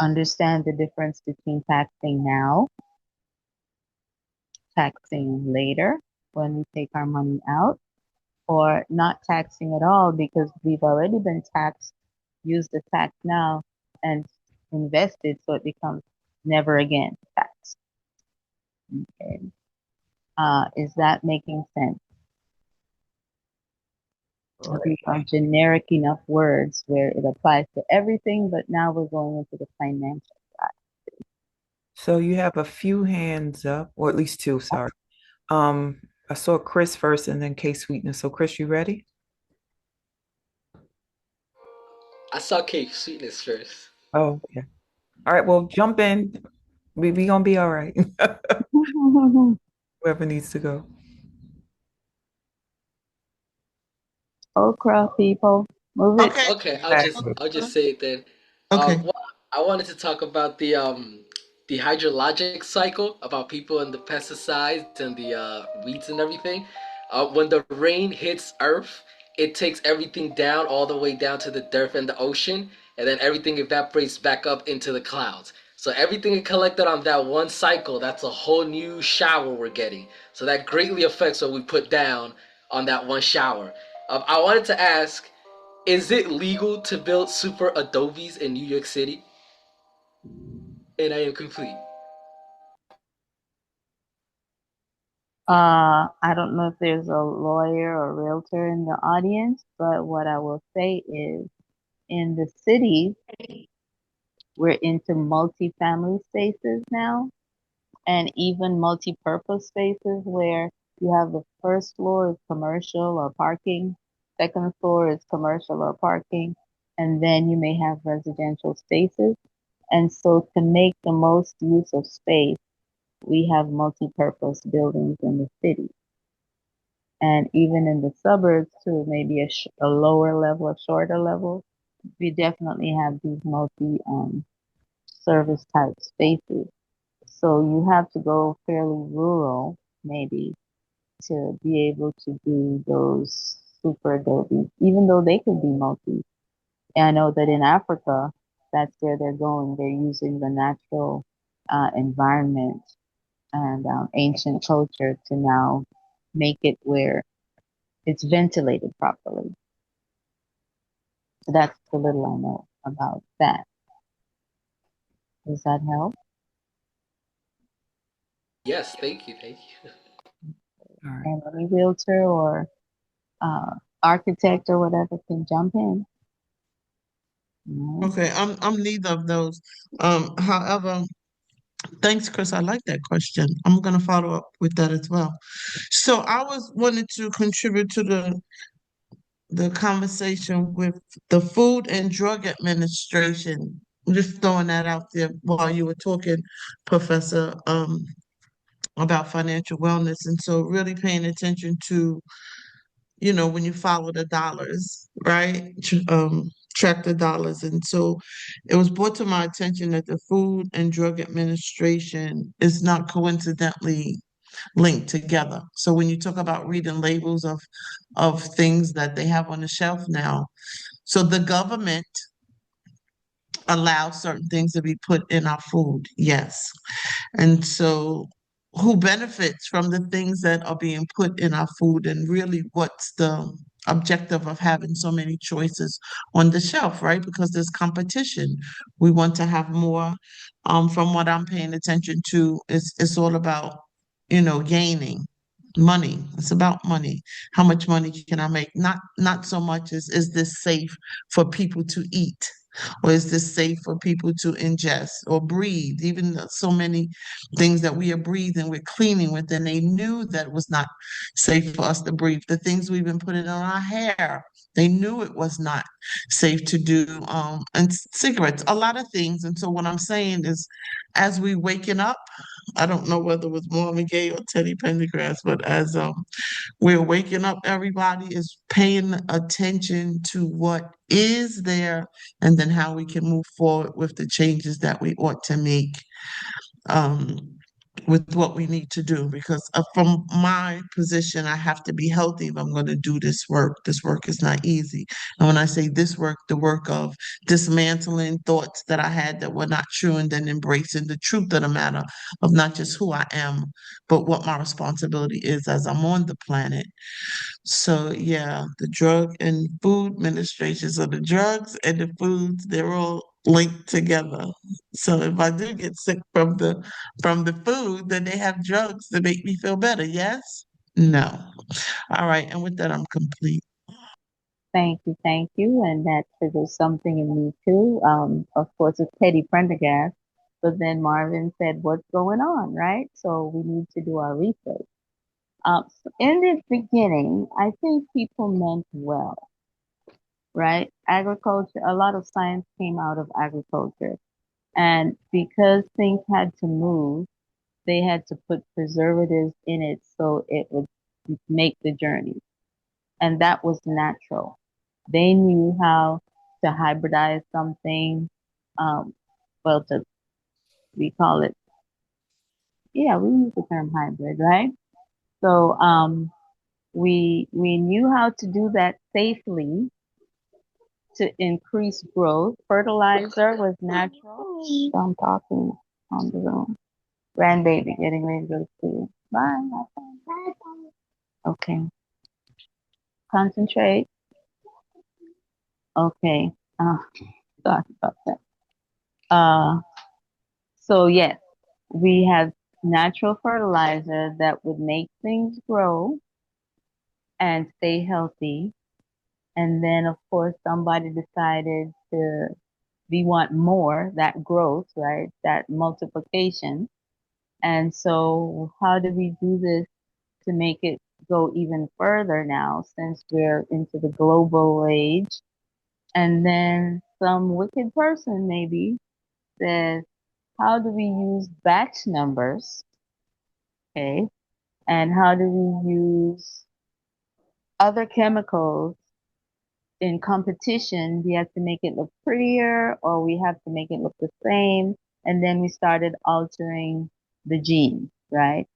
understand the difference between taxing now, taxing later when we take our money out, or not taxing at all because we've already been taxed, use the tax now and invest it so it becomes never again taxed. Okay. Is that making sense? These are generic enough words where it applies to everything, but now we're going into the financial side. So you have a few hands up, or at least two, sorry. I saw Chris first and then K Sweetness. So Chris, you ready? I saw Cake Sweetness first. Oh, okay. All right, well, jump in. We gonna be all right. Whoever needs to go. Okra people, move it. Okay. Okay, Exactly. I'll just say it then. Okay. Well, I wanted to talk about the hydrologic cycle, about people and the pesticides and the weeds and everything. When the rain hits Earth, it takes everything down all the way down to the dirt and the ocean, and then everything evaporates back up into the clouds. So everything collected on that one cycle, that's a whole new shower we're getting. So that greatly affects what we put down on that one shower. I wanted to ask, is it legal to build super adobes in New York City? And I am complete. I don't know if there's a lawyer or realtor in the audience, but what I will say is in the cities, we're into multi-family spaces now and even multi-purpose spaces where you have the first floor is commercial or parking, second floor is commercial or parking, and then you may have residential spaces. And so to make the most use of space, we have multi-purpose buildings in the city. And even in the suburbs too, maybe a lower level, a shorter level, we definitely have these multi service type spaces. So you have to go fairly rural, maybe, to be able to do those super adobes, even though they could be multi. And I know that in Africa, that's where they're going. They're using the natural environment and ancient culture to now make it where it's ventilated properly. So that's the little I know about that. Does that help? Yes, thank you, thank you. All right. And any realtor or uh, architect or whatever can jump in. Okay. I'm neither of those. However, thanks, Chris. I like that question. I'm gonna follow up with that as well. So I was wanted to contribute to the conversation with the Food and Drug Administration. Just throwing that out there while you were talking, Professor, about financial wellness. And so really paying attention to, when you follow the dollars, right? Track the dollars. And so it was brought to my attention that the Food and Drug Administration is not coincidentally linked together. So when you talk about reading labels of things that they have on the shelf now, so the government allows certain things to be put in our food, yes. And so who benefits from the things that are being put in our food, and really what's the objective of having so many choices on the shelf, right? Because there's competition. We want to have more. From what I'm paying attention to, it's all about, gaining money. It's about money. How much money can I make? Not so much is this safe for people to eat? Or is this safe for people to ingest or breathe? Even so many things that we are breathing, we're cleaning with, and they knew that it was not safe for us to breathe. The things we've been putting on our hair, they knew it was not safe to do. And cigarettes, a lot of things. And so what I'm saying is, as we waking up, I don't know whether it was Marvin Gaye or Teddy Pendergrass, but as we're waking up, everybody is paying attention to what is there and then how we can move forward with the changes that we ought to make um, with what we need to do. Because from my position, I have to be healthy if I'm going to do this work. This work is not easy. And when I say this work, the work of dismantling thoughts that I had that were not true and then embracing the truth of the matter of not just who I am, but what my responsibility is as I'm on the planet. So yeah, the drug and food administrations, so the drugs and the foods, they're all linked together. So if I do get sick from the food, then they have drugs to make me feel better, yes? No. All right, and with that I'm complete. Thank you, and that triggers something in me too. Of course, it's Teddy Prendergast, but then Marvin said, "What's going on?" Right? So we need to do our research. So in the beginning, I think people meant well, right? Agriculture, a lot of science came out of agriculture, and because things had to move, they had to put preservatives in it so it would make the journey, and that was natural. They knew how to hybridize something. Um, well, we call it, yeah, we use the term hybrid, right? So we knew how to do that safely to increase growth. Fertilizer was natural. So I'm talking on the room. Grandbaby getting ready to go to school. Bye. Okay. Concentrate. Okay. Sorry about that. Uh, so yes, we have natural fertilizer that would make things grow and stay healthy. And then of course somebody decided to we want more, that growth, right? That multiplication. And so how do we do this to make it go even further now since we're into the global age? And then some wicked person maybe says, how do we use batch numbers? Okay. And how do we use other chemicals in competition? We have to make it look prettier or we have to make it look the same. And then we started altering the genes, right?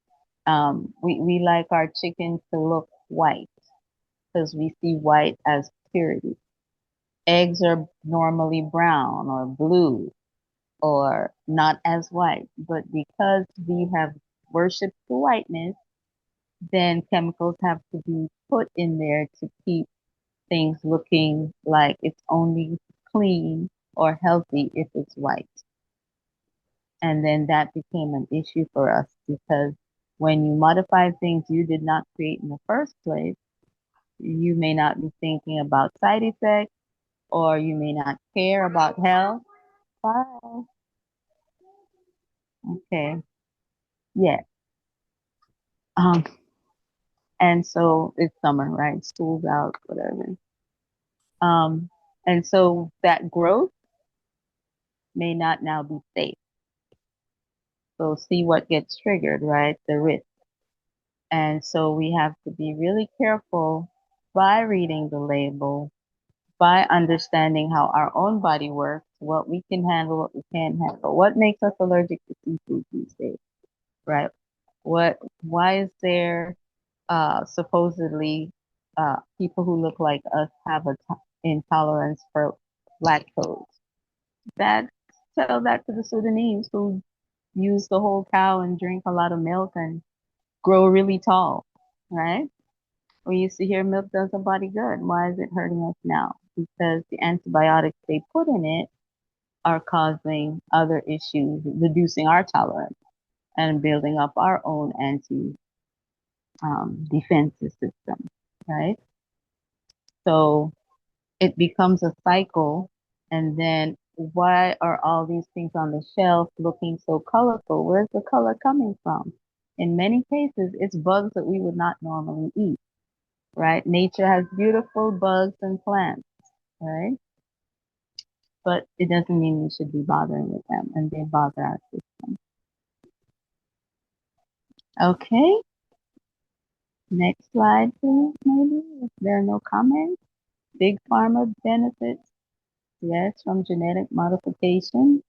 We like our chicken to look white because we see white as purity. Eggs are normally brown or blue or not as white, but because we have worshipped the whiteness, then chemicals have to be put in there to keep things looking like it's only clean or healthy if it's white. And then that became an issue for us because when you modify things you did not create in the first place, you may not be thinking about side effects or you may not care about health. Bye. Okay. Yeah. Um, and so it's summer, right? School's out, whatever. Um, and so that growth may not now be safe. So see what gets triggered, right? The risk. And so we have to be really careful by reading the label, by understanding how our own body works, what we can handle, what we can't handle, what makes us allergic to seafood these days, right? Why is there supposedly people who look like us have a intolerance for lactose? That Tell that to the Sudanese who use the whole cow and drink a lot of milk and grow really tall, right? We used to hear milk does a body good. Why is it hurting us now? Because the antibiotics they put in it are causing other issues, reducing our tolerance and building up our own anti defensive system, right? So it becomes a cycle And then why are all these things on the shelf looking so colorful? Where's the color coming from? In many cases, it's bugs that we would not normally eat, right? Nature has beautiful bugs and plants, right? But it doesn't mean we should be bothering with them, and they bother our system. Okay, next slide, please, maybe, if there are no comments. Big pharma benefits, yes, from genetic modification,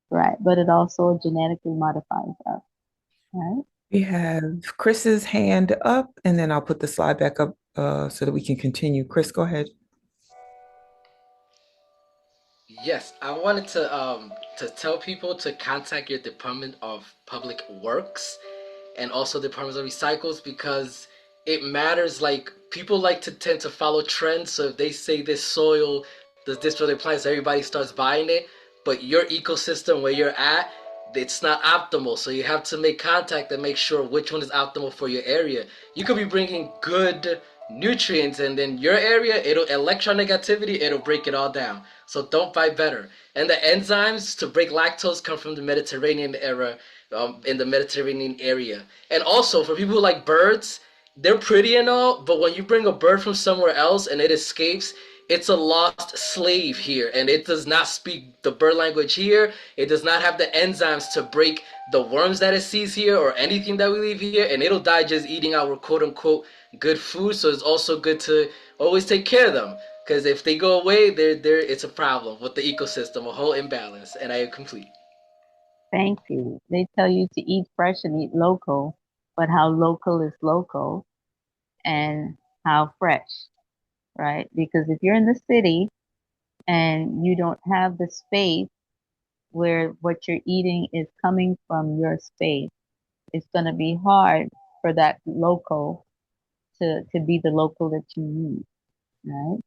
right? But it also genetically modifies us, right? We have Chris's hand up, and then I'll put the slide back up so that we can continue. Chris, go ahead. Yes, I wanted to tell people to contact your Department of Public Works and also Departments of Recycles, because it matters. Like, people like to tend to follow trends, so if they say this soil does this for their plants, everybody starts buying it. But your ecosystem where you're at, it's not optimal, so you have to make contact and make sure which one is optimal for your area. You could be bringing good nutrients, and then your area, it'll electronegativity, it'll break it all down. So don't buy better. And the enzymes to break lactose come from the Mediterranean era, in the Mediterranean area. And also for people who like birds, they're pretty and all, but when you bring a bird from somewhere else and it escapes, it's a lost slave here, and it does not speak the bird language here. It does not have the enzymes to break the worms that it sees here or anything that we leave here, and it'll die just eating our quote unquote good food. So it's also good to always take care of them, because if they go away, it's a problem with the ecosystem, a whole imbalance. And I am complete. Thank you. They tell you to eat fresh and eat local, but how local is local and how fresh, right? Because if you're in the city and you don't have the space where what you're eating is coming from your space, it's going to be hard for that local to be the local that you need, right?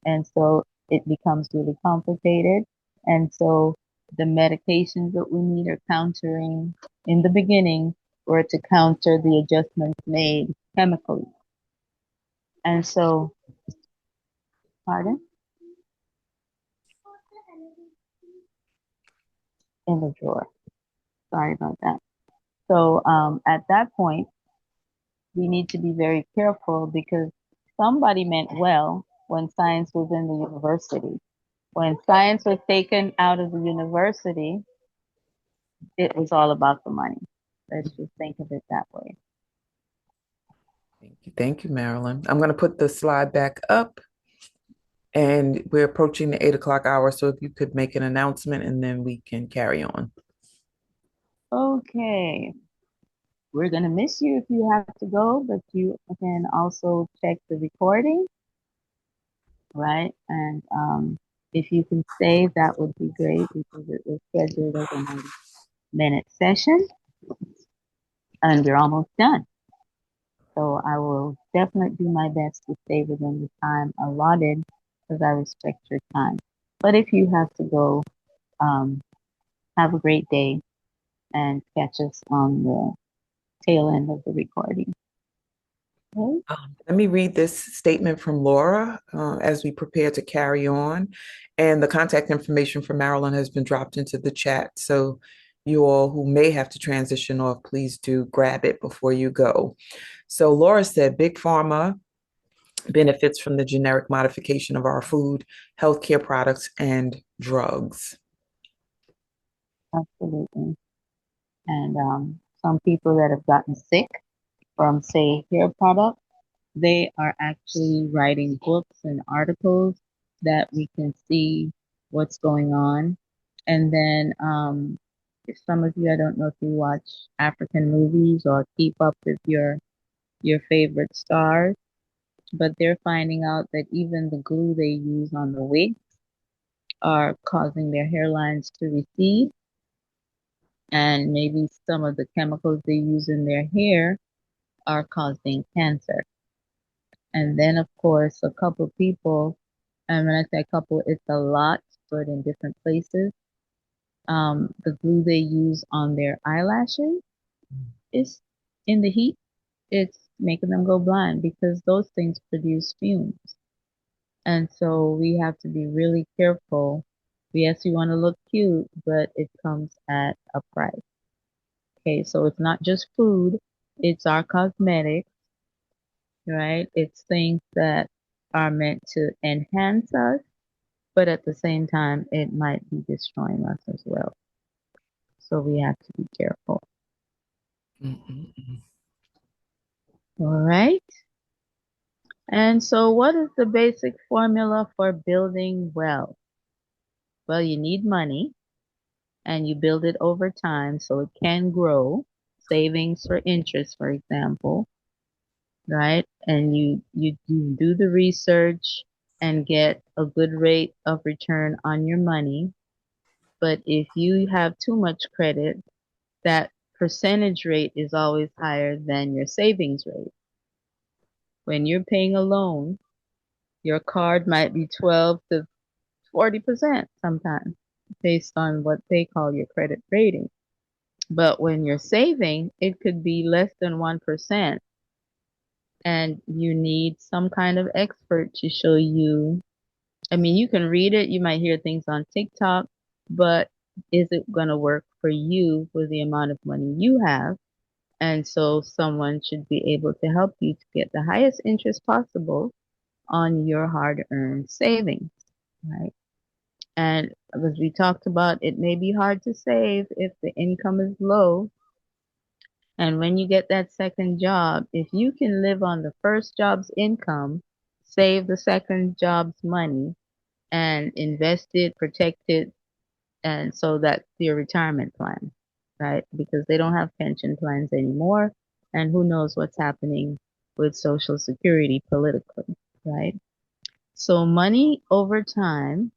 And so it becomes really complicated. And so the medications that we need are countering in the beginning were to counter the adjustments made chemically. And so, pardon? In the drawer. Sorry about that. So at that point, we need to be very careful because somebody meant well when science was in the university. When science was taken out of the university, it was all about the money. Let's just think of it that way. Thank you, Marilyn. I'm going to put the slide back up, and we're approaching the 8 o'clock hour. So if you could make an announcement, and then we can carry on. Okay. We're going to miss you if you have to go, but you can also check the recording, right? And if you can stay, that would be great because it was scheduled as a 90-minute session, and we're almost done. So I will definitely do my best to stay within the time allotted because I respect your time. But if you have to go, have a great day and catch us on the tail end of the recording. Okay? Let me read this statement from Laura as we prepare to carry on. And the contact information for Marilyn has been dropped into the chat. So you all who may have to transition off, please do grab it before you go. So Laura said, Big Pharma benefits from the generic modification of our food, healthcare products, and drugs. Absolutely. And some people that have gotten sick from, say, hair products, they are actually writing books and articles that we can see what's going on. And then if some of you, I don't know if you watch African movies or keep up with your favorite stars, but they're finding out that even the glue they use on the wigs are causing their hairlines to recede. And maybe some of the chemicals they use in their hair are causing cancer. And then, of course, a couple people, and when I say a couple, it's a lot, but in different places. The glue they use on their eyelashes is in the heat. It's making them go blind because those things produce fumes. And so we have to be really careful. Yes, we want to look cute, but it comes at a price. Okay, so it's not just food, it's our cosmetics, right? It's things that are meant to enhance us, but at the same time, it might be destroying us as well. So we have to be careful. Mm-mm-mm. All right. And so, what is the basic formula for building wealth? Well, you need money and you build it over time so it can grow. Savings for interest, for example, right? And you do the research and get a good rate of return on your money. But if you have too much credit, that percentage rate is always higher than your savings rate. When you're paying a loan, your card might be 12 to 40% sometimes based on what they call your credit rating. But when you're saving, it could be less than 1%. And you need some kind of expert to show you. I mean, you can read it, you might hear things on TikTok, but is it going to work for you with the amount of money you have? And so someone should be able to help you to get the highest interest possible on your hard-earned savings, right? And as we talked about, it may be hard to save if the income is low. And when you get that second job, if you can live on the first job's income, save the second job's money, and invest it, protect it, and so that's your retirement plan, right? Because they don't have pension plans anymore, and who knows what's happening with Social Security politically, right? So money over time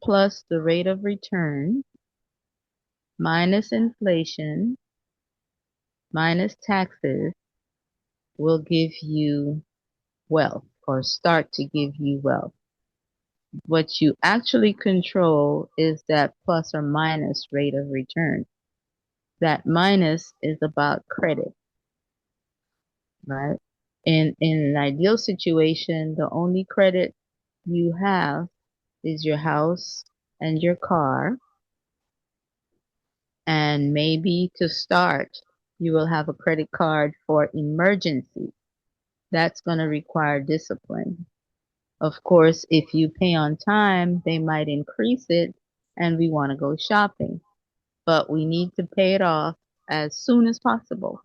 plus the rate of return minus inflation minus taxes will give you wealth or start to give you wealth. What you actually control is that plus or minus rate of return. That minus is about credit, right? In an ideal situation, the only credit you have is your house and your car. And maybe to start, you will have a credit card for emergency. That's going to require discipline. Of course, if you pay on time, they might increase it and we want to go shopping. But we need to pay it off as soon as possible,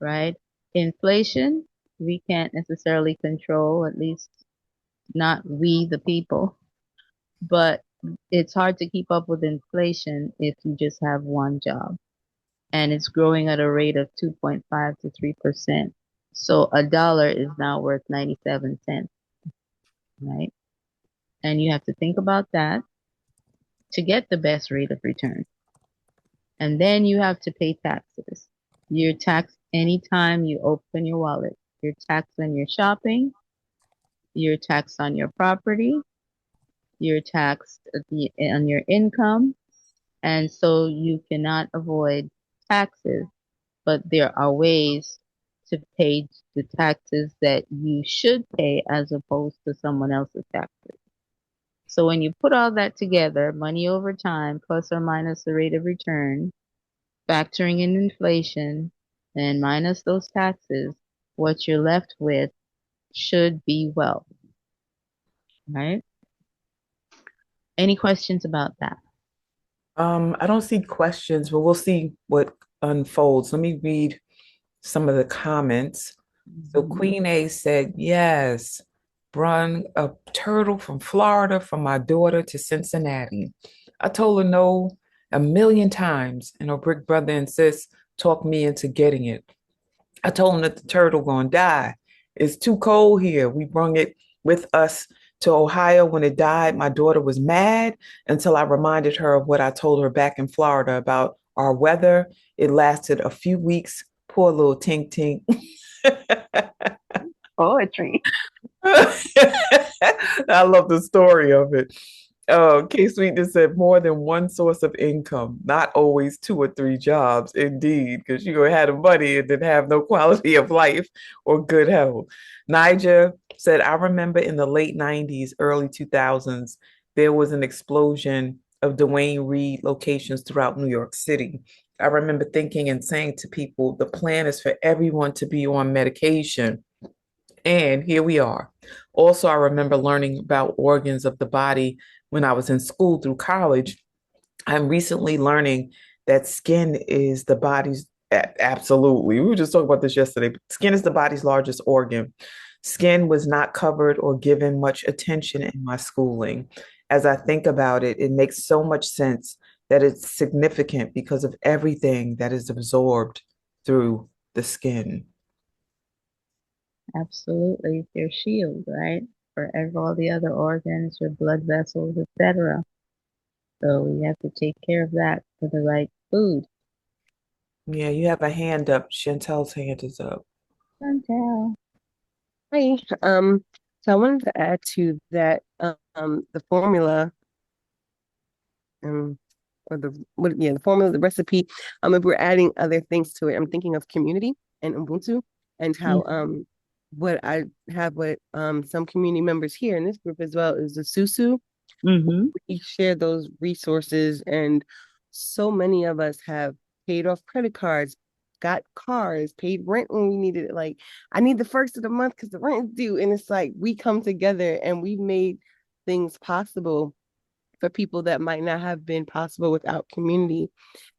right? Inflation, we can't necessarily control, at least not we, the people. But it's hard to keep up with inflation if you just have one job. And it's growing at a rate of 2.5 to 3%. So a dollar is now worth 97 cents, right? And you have to think about that to get the best rate of return. And then you have to pay taxes. You're taxed anytime you open your wallet. You're taxed when you're shopping. You're taxed on your property. You're taxed on your income. And so you cannot avoid taxes, but there are ways to pay the taxes that you should pay as opposed to someone else's taxes. So when you put all that together, money over time plus or minus the rate of return, factoring in inflation, and minus those taxes, what you're left with should be wealth, right? Any questions about that? I don't see questions, but we'll see what unfolds. Let me read some of the comments. So Queen A said, yes, brung a turtle from Florida from my daughter to Cincinnati. I told her no a million times, and her brick brother and sis talked me into getting it. I told him that the turtle gonna die. It's too cold here. We brung it with us to Ohio. When it died, my daughter was mad until I reminded her of what I told her back in Florida about our weather. It lasted a few weeks. Poor little Tink Tink. Poetry. I love the story of it. K Sweetness said more than one source of income, not always two or three jobs, indeed, because you're gonna have the money and then have no quality of life or good health. Niger said, I remember in the late 90s, early 2000s, there was an explosion of Dwayne Reed locations throughout New York City. I remember thinking and saying to people, the plan is for everyone to be on medication. And here we are. Also, I remember learning about organs of the body when I was in school through college. I'm recently learning that skin is the body's absolutely. We were just talking about this yesterday. Skin is the body's largest organ. Skin was not covered or given much attention in my schooling. As I think about it, it makes so much sense that it's significant because of everything that is absorbed through the skin. Absolutely. It's your shield, right? For all the other organs, your blood vessels, etc. So we have to take care of that for the right food. Yeah, you have a hand up. Chantel's hand is up. Chantel. Hi. So I wanted to add to that the formula or the formula, the recipe. If we're adding other things to it, I'm thinking of community and Ubuntu and how what I have with some community members here in this group as well is the Susu. Mm-hmm. We share those resources, and so many of us have paid off credit cards, got cars, paid rent when we needed it. Like, I need the first of the month because the rent is due. And it's like we come together and we made things possible for people that might not have been possible without community.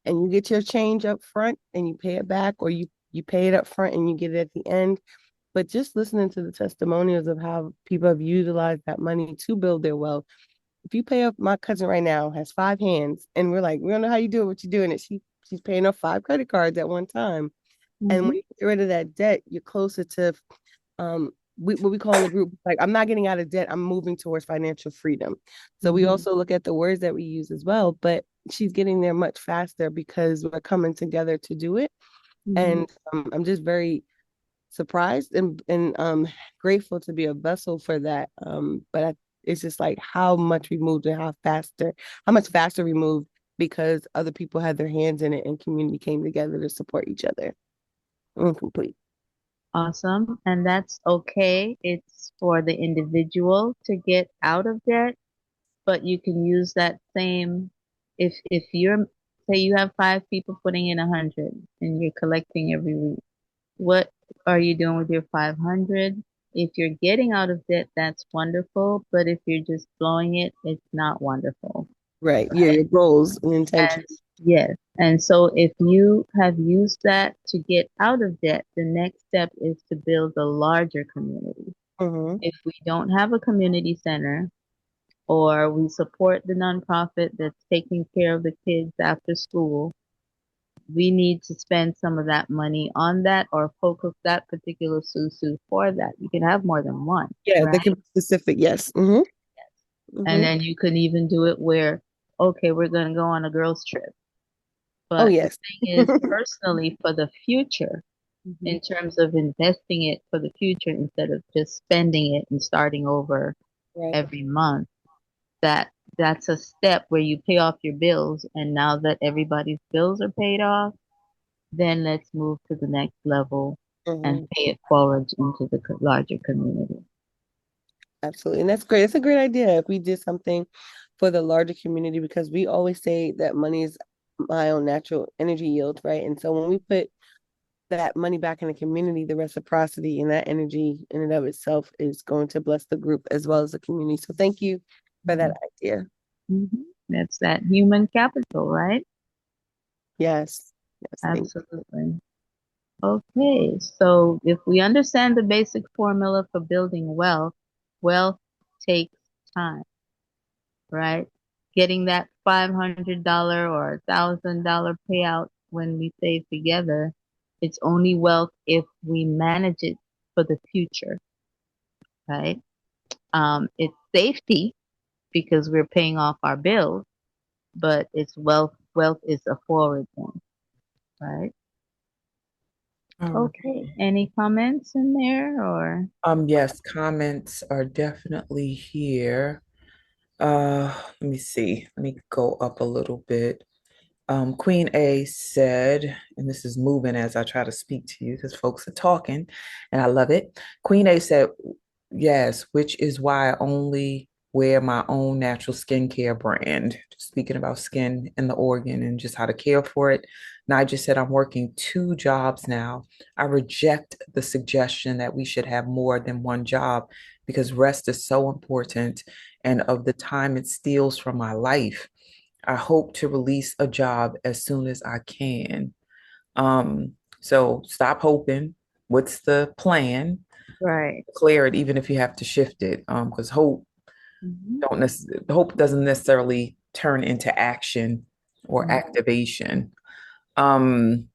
And you get your change up front and you pay it back, or you pay it up front and you get it at the end. But just listening to the testimonials of how people have utilized that money to build their wealth. If you pay off, my cousin right now has 5 hands, and we're like, we don't know how you do it, what you doing it. She's paying off 5 credit cards at one time. And Mm-hmm. when you get rid of that debt, you're closer to what we call in the group, like, I'm not getting out of debt, I'm moving towards financial freedom. So we also look at the words that we use as well, but she's getting there much faster because we're coming together to do it. And I'm just very surprised and grateful to be a vessel for that. It's just like how much we moved and how much faster we moved because other people had their hands in it and community came together to support each other. I'm complete. Awesome. And that's okay. It's for the individual to get out of debt, but you can use that same if you're say you have 5 people putting in 100 and you're collecting every week. What are you doing with your 500? If you're getting out of debt, that's wonderful, but if you're just blowing it, it's not wonderful. Right. Yeah, your goals and And intentions. yes. And so if you have used that to get out of debt, the next step is to build a larger community. If we don't have a community center or we support the nonprofit that's taking care of the kids after school, we need to spend some of that money on that or focus that particular susu for that. You can have more than one, Yeah, they right? can be specific. Yes. And then you can even do it where, okay, we're going to go on a girls' trip. Oh, But the yes. thing is, personally, for the future, in terms of investing it for the future instead of just spending it and starting over Right. every month, that's a step where you pay off your bills. And now that everybody's bills are paid off, then let's move to the next level and pay it forward into the larger community. Absolutely. And that's great. It's a great idea if we did something for the larger community because we always say that money is my own natural energy yield, right? And so when we put that money back in the community, the reciprocity and that energy in and of itself is going to bless the group as well as the community. So thank you for that idea. That's that human capital, right? Yes. Absolutely. Okay, so if we understand the basic formula for building wealth, wealth takes time, right? Getting that $500 or $1,000 payout when we save together, it's only wealth if we manage it for the future, right? It's safety because we're paying off our bills, but it's wealth. Wealth is a forward thing, right? Okay. Any comments in there or? Yes, comments are definitely here. Let me see. Let me go up a little bit. Queen A said, and this is moving as I try to speak to you because folks are talking and I love it. Queen A said, Yes, which is why I only wear my own natural skincare brand. Speaking about skin and the organ and just how to care for it. And I just said I'm working 2 jobs now. I reject the suggestion that we should have more than one job because rest is so important. And of the time it steals from my life, I hope to release a job as soon as I can. Um, so stop hoping. What's the plan? Right. Declare it, even if you have to shift it. Because hope doesn't necessarily turn into action or Mhm. activation. Um,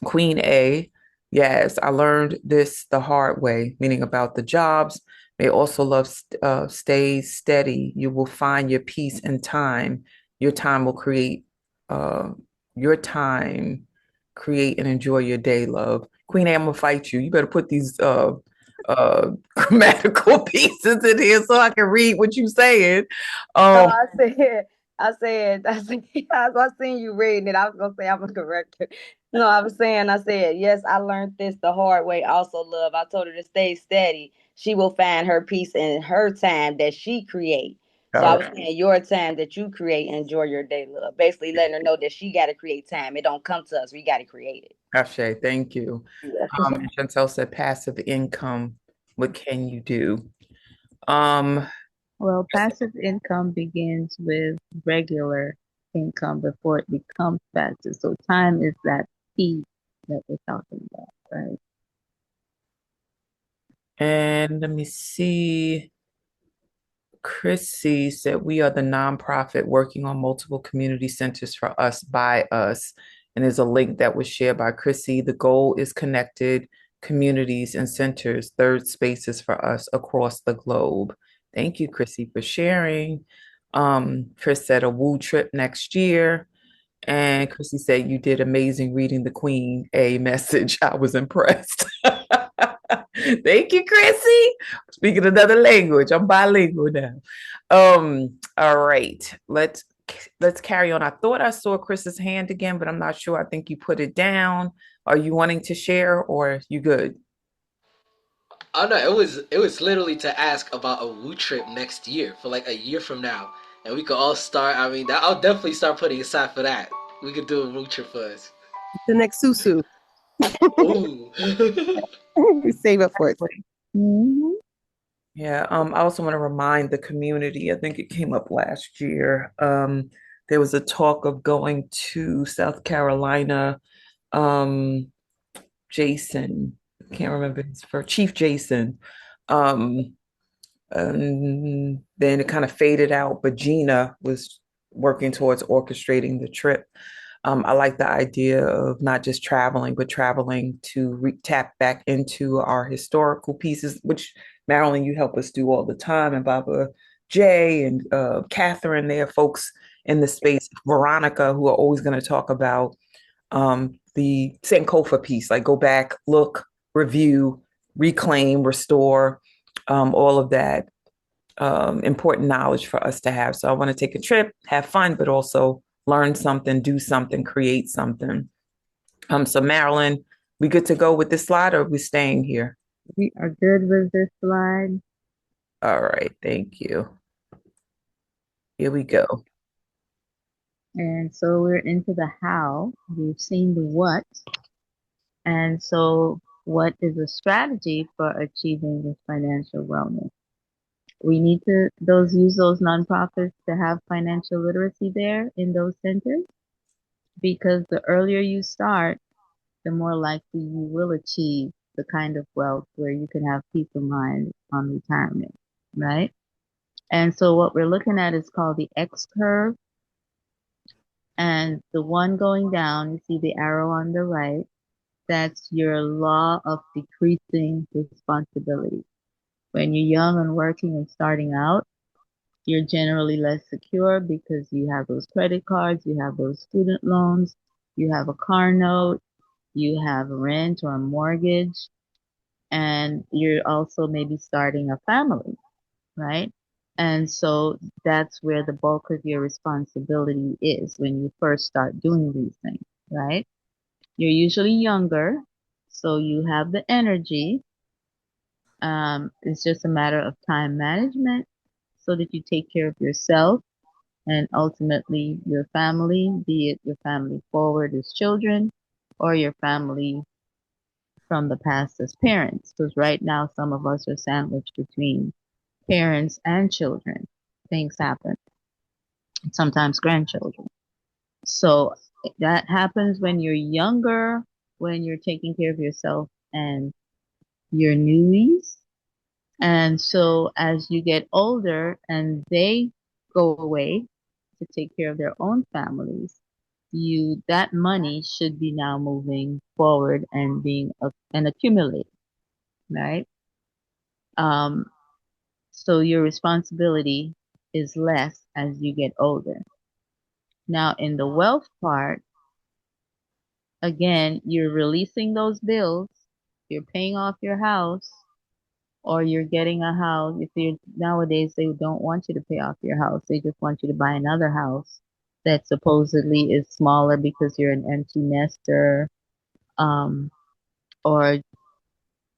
Queen A, yes, I learned this the hard way, meaning about the jobs. They also love stay steady. You will find your peace in time. Your time will create uh, your time, create and enjoy your day, love. Queen A, I'm gonna fight you. You better put these grammatical pieces in here so I can read what you're saying. No, Um, I was seeing you reading it. I was gonna say I'm a corrector. No, I said, yes, I learned this the hard way. Also, love. I told her to stay steady. She will find her peace in her time that she create. So I all was saying your time that you create, enjoy your day, love. Basically letting her know that she got to create time. It don't come to us. We got to create it. Ashe, thank you. Yeah. And Chantel said passive income. What can you do? Um, Well, passive income begins with regular income before it becomes passive. So time is that piece that we're talking about, right? and let me see. Chrissy said we are the nonprofit working on multiple community centers for us by us. And there's a link that was shared by Chrissy. The goal is connected communities and centers, third spaces for us across the globe. Thank you, Chrissy, for sharing. Chris said a woo trip next year. And Chrissy said, you did amazing reading the Queen A message. I was impressed. Thank you, Chrissy. Speaking another language. I'm bilingual now. All right. Let's carry on. I thought I saw Chris's hand again, but I'm not sure. I think you put it down. Are you wanting to share or you good? Oh no, it was literally to ask about a woo trip next year for like a year from now, and we could all start. I mean, I'll definitely start putting aside for that. We could do a woo trip for us. The next Susu. Ooh. Save up for it. Mm-hmm. Yeah, I also want to remind the community, I think it came up last year. There was a talk of going to South Carolina. Um, Jason, can't remember his first, Chief Jason. Um, and then it kind of faded out, but Gina was working towards orchestrating the trip. I like the idea of not just traveling, but traveling to tap back into our historical pieces, which Marilyn, you help us do all the time, and Baba Jay and Catherine, they are folks in the space, Veronica, who are always going to talk about the Sankofa piece, like go back, look, review, reclaim, restore, all of that important knowledge for us to have. So I want to take a trip, have fun, but also learn something, do something, create something. So Marilyn, we good to go with this slide or are we staying here? We are good with this slide. All right, thank you. Here we go. And so we're into the how. We've seen the what. And so what is a strategy for achieving this financial wellness? We need to use those nonprofits to have financial literacy there in those centers, because the earlier you start, the more likely you will achieve the kind of wealth where you can have peace of mind on retirement, right? And so what we're looking at is called the X curve. And the one going down, you see the arrow on the right, that's your law of decreasing responsibility. When you're young and working and starting out, you're generally less secure because you have those credit cards, you have those student loans, you have a car note, you have rent or a mortgage, and you're also maybe starting a family, right? And so that's where the bulk of your responsibility is when you first start doing these things, right? You're usually younger, so you have the energy, It's just a matter of time management so that you take care of yourself and ultimately your family, be it your family forward as children or your family from the past as parents. Because right now, some of us are sandwiched between parents and children. Things happen, sometimes grandchildren. So that happens when you're younger, when you're taking care of yourself and your newies. And so as you get older and they go away to take care of their own families, that money should be now moving forward and being and accumulated, right? Um, so your responsibility is less as you get older. Now in the wealth part, again, you're releasing those bills, you're paying off your house, or you're getting a house. If you nowadays they don't want you to pay off your house, they just want you to buy another house that supposedly is smaller because you're an empty nester, um, or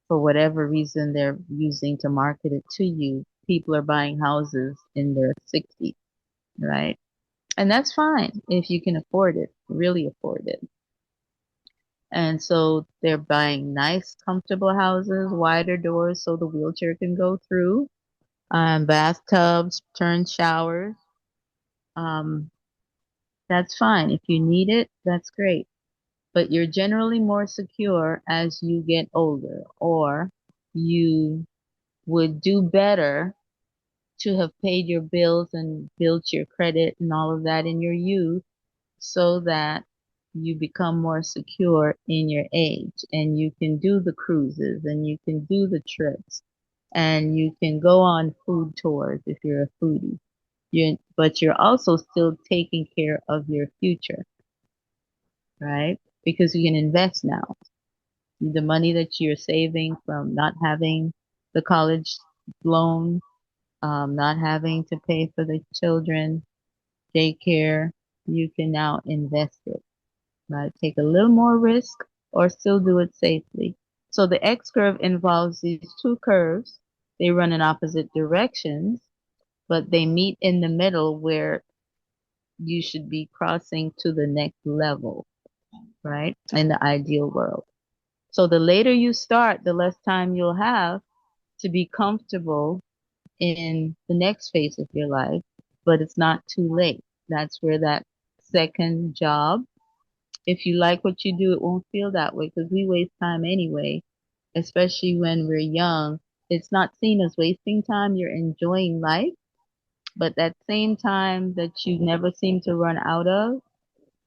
for whatever reason they're using to market it to you. People are buying houses in their 60s, right? And that's fine if you can afford it, really afford it. And so they're buying nice, comfortable houses, wider doors so the wheelchair can go through, bathtubs, turned showers. Um, that's fine. If you need it, that's great. But you're generally more secure as you get older, or you would do better to have paid your bills and built your credit and all of that in your youth so that you become more secure in your age and you can do the cruises and you can do the trips and you can go on food tours if you're a foodie. But you're also still taking care of your future, right? Because you can invest now. The money that you're saving from not having the college loan, not having to pay for the children, daycare, you can now invest it, right? Take a little more risk or still do it safely. So the X curve involves these two curves. They run in opposite directions, but they meet in the middle where you should be crossing to the next level, right? In the ideal world. So the later you start, the less time you'll have to be comfortable in the next phase of your life, but it's not too late. That's where that second job, if you like what you do, it won't feel that way because we waste time anyway, especially when we're young. It's not seen as wasting time. You're enjoying life, but that same time that you never seem to run out of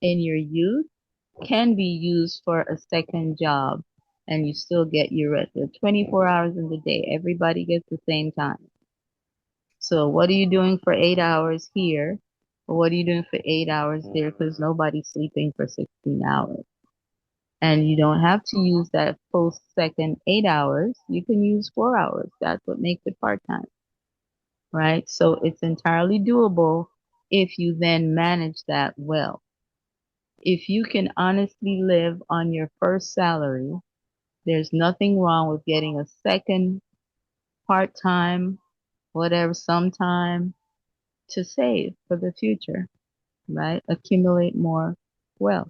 in your youth can be used for a second job and you still get your rest. There are 24 hours in the day. Everybody gets the same time. So what are you doing for 8 hours here? Or what are you doing for 8 hours there? Because nobody's sleeping for 16 hours. And you don't have to use that full second 8 hours. You can use 4 hours. That's what makes it part-time, right? So it's entirely doable if you then manage that well. If you can honestly live on your first salary, there's nothing wrong with getting a second part-time, whatever, sometime to save for the future, right? Accumulate more wealth.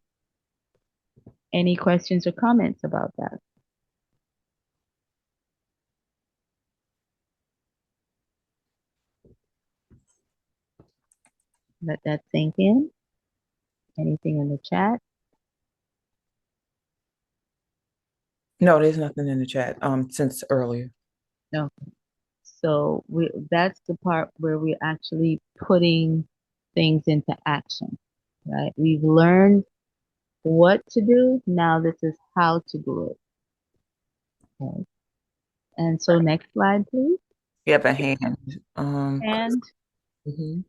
Any questions or comments about that? Let that sink in. Anything in the chat? No, there's nothing in the chat since earlier. No. So that's the part where we're actually putting things into action, right? We've learned what to do. Now this is how to do it. Okay. And so next slide, please. You have a hand. And mhm.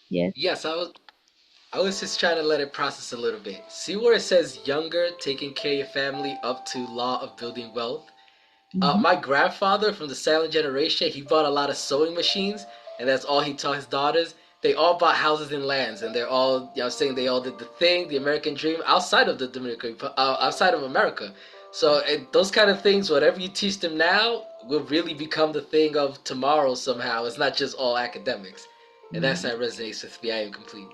yes. Yes, I was just trying to let it process a little bit. See where it says younger, taking care of your family up to law of building wealth? Mm-hmm. My grandfather from the silent generation, he bought a lot of sewing machines, and that's all he taught his daughters. They all bought houses and lands, and they're all, saying they all did the thing, the American dream, outside of the outside of America. So those kind of things, whatever you teach them now, will really become the thing of tomorrow somehow. It's not just all academics, and that's Mhm. that resonates with me. I am complete.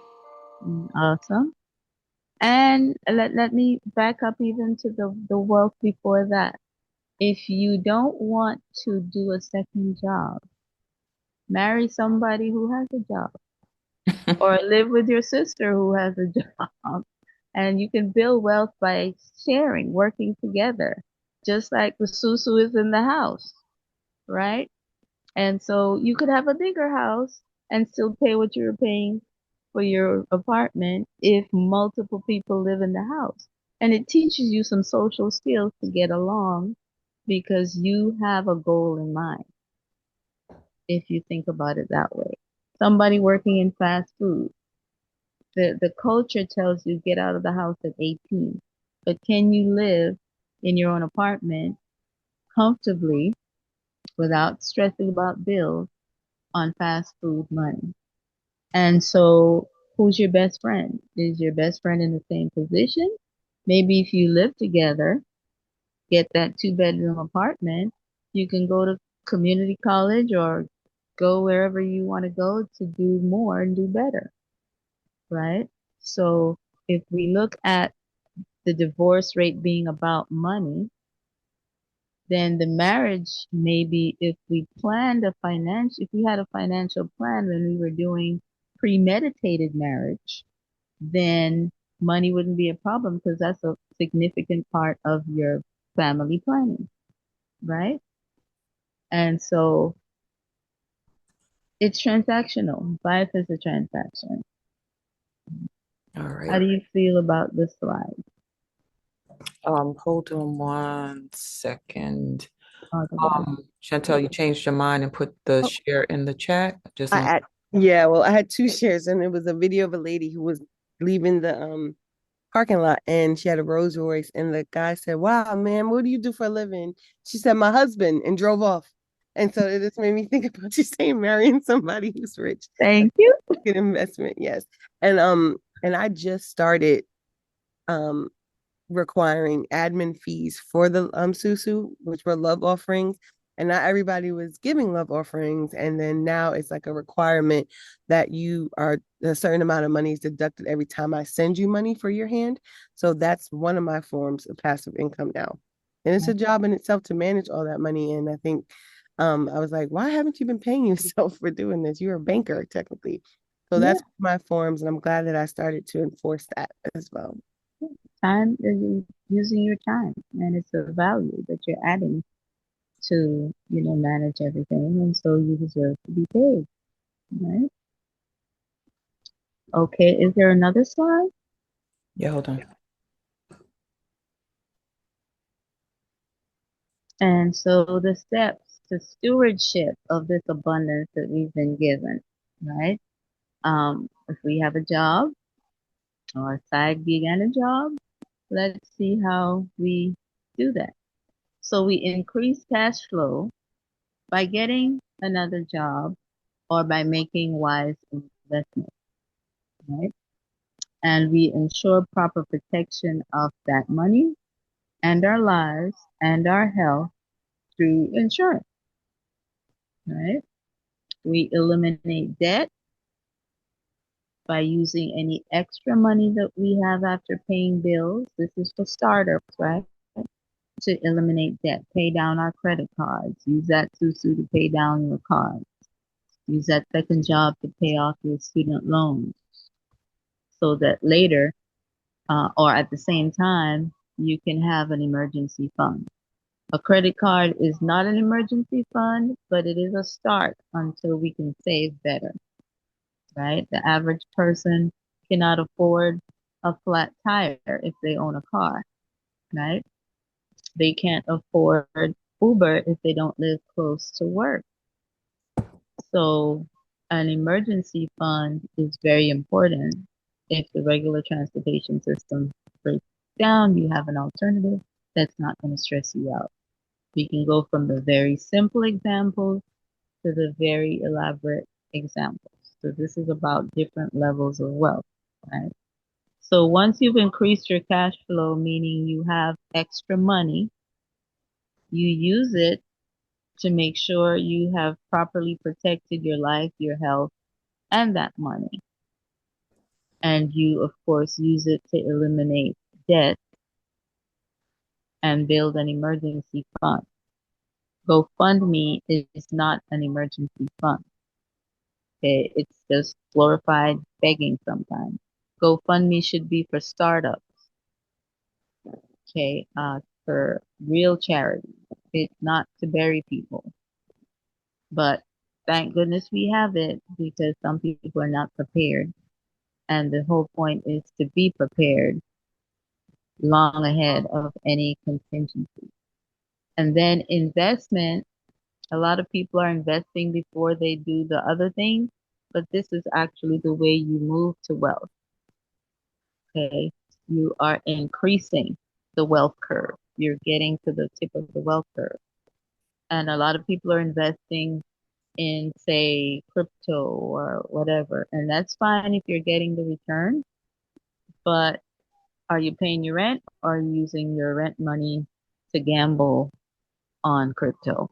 Awesome. And let me back up even to the wealth before that. If you don't want to do a second job, marry somebody who has a job, or live with your sister who has a job. And you can build wealth by sharing, working together, just like the Susu is in the house, right? And so you could have a bigger house and still pay what you're paying for your apartment if multiple people live in the house. And it teaches you some social skills to get along because you have a goal in mind, if you think about it that way. Somebody working in fast food, the culture tells you get out of the house at 18. But can you live in your own apartment comfortably without stressing about bills on fast food money? And so who's your best friend? Is your best friend in the same position? Maybe if you live together, get that 2-bedroom apartment, you can go to community college or go wherever you want to go to do more and do better, right? So if we look at the divorce rate being about money, then the marriage, maybe if we planned if we had a financial plan when we were doing premeditated marriage, then money wouldn't be a problem because that's a significant part of your family planning, right? And so it's transactional. Life is a transaction. All How right. do you feel about this slide? Hold on 1 second. Otherwise, Chantel, you changed your mind and put the Oh, share in the chat. Just I want. had, yeah, well, I had two shares, and it was a video of a lady who was leaving the parking lot, and she had a Rolls Royce, and the guy said, "Wow, man, what do you do for a living?" She said, "My husband," and drove off. And so it just made me think about you saying marrying somebody who's rich. thank you. Good investment, yes. And I just started um requiring admin fees for the susu, which were love offerings. And not everybody was giving love offerings. And then now it's like a requirement that you are a certain amount of money is deducted every time I send you money for your hand. So that's one of my forms of passive income now. And it's a job in itself to manage all that money. And I think I was like, why haven't you been paying yourself for doing this? You're a banker, technically. So Yeah, that's my forms, and I'm glad that I started to enforce that as well. time is using your time, and it's a value that you're adding to, manage everything, and so you deserve to be paid, right? Okay, is there another slide? Yeah, hold on. And so the steps to stewardship of this abundance that we've been given, right? If we have a job or a side gig and a job, let's see how we do that. So we increase cash flow by getting another job or by making wise investments, right? And we ensure proper protection of that money and our lives and our health through insurance, right? We eliminate debt by using any extra money that we have after paying bills. This is for startups, right? To eliminate debt, pay down our credit cards, use that susu to pay down your card, use that second job to pay off your student loans so that later or at the same time, you can have an emergency fund. A credit card is not an emergency fund, but it is a start until we can save better, right? The average person cannot afford a flat tire if they own a car, right? They can't afford Uber if they don't live close to work. So an emergency fund is very important. If the regular transportation system breaks down, you have an alternative that's not going to stress you out. We can go from the very simple examples to the very elaborate examples. So this is about different levels of wealth, right? So once you've increased your cash flow, meaning you have extra money, you use it to make sure you have properly protected your life, your health, and that money. And you, of course, use it to eliminate debt and build an emergency fund. GoFundMe is not an emergency fund. Okay? It's just glorified begging sometimes. GoFundMe should be for startups, okay, for real charity. It's not to bury people. But thank goodness we have it because some people are not prepared. And the whole point is to be prepared long ahead of any contingency. And then investment, a lot of people are investing before they do the other things, but this is actually the way you move to wealth. Okay. You are increasing the wealth curve. You're getting to the tip of the wealth curve. And a lot of people are investing in, say, crypto or whatever. And that's fine if you're getting the return, but are you paying your rent or are you using your rent money to gamble on crypto?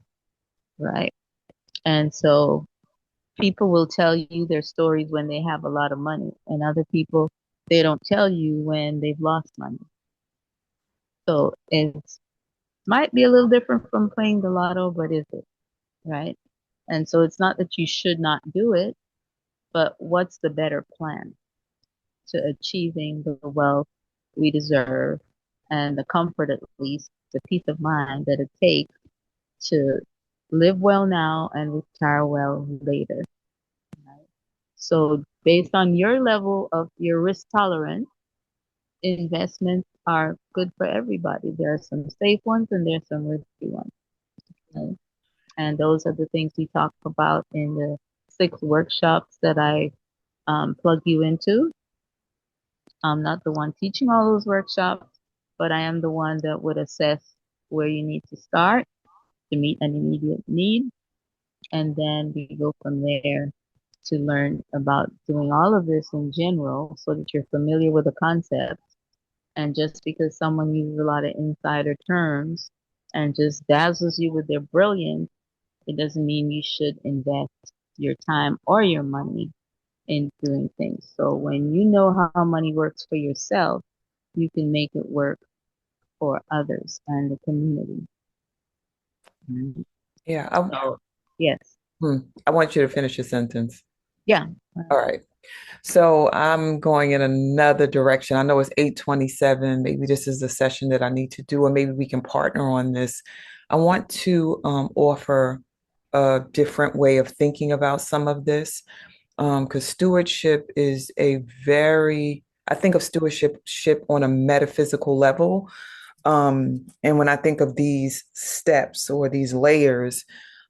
Right. And so people will tell you their stories when they have a lot of money, and other people, they don't tell you when they've lost money. So it might be a little different from playing the lotto, but is it? Right. And so it's not that you should not do it, but what's the better plan to achieving the wealth we deserve and the comfort, at least, the peace of mind that it takes to live well now and retire well later. Right? So based on your level of your risk tolerance, investments are good for everybody. There are some safe ones and there's some risky ones. Right? And those are the things we talk about in the 6 workshops that I plug you into. I'm not the one teaching all those workshops, but I am the one that would assess where you need to start to meet an immediate need. And then we go from there to learn about doing all of this in general so that you're familiar with the concepts. And just because someone uses a lot of insider terms and just dazzles you with their brilliance, it doesn't mean you should invest your time or your money in doing things. So when you know how money works for yourself, you can make it work for others and the community. Mhm. Yeah. So, yes. I want you to finish your sentence. Yeah. All right. So I'm going in another direction. I know it's 8:27. Maybe this is the session that I need to do, or maybe we can partner on this. I want to offer a different way of thinking about some of this, because stewardship is I think of stewardship on a metaphysical level. And when I think of these steps or these layers,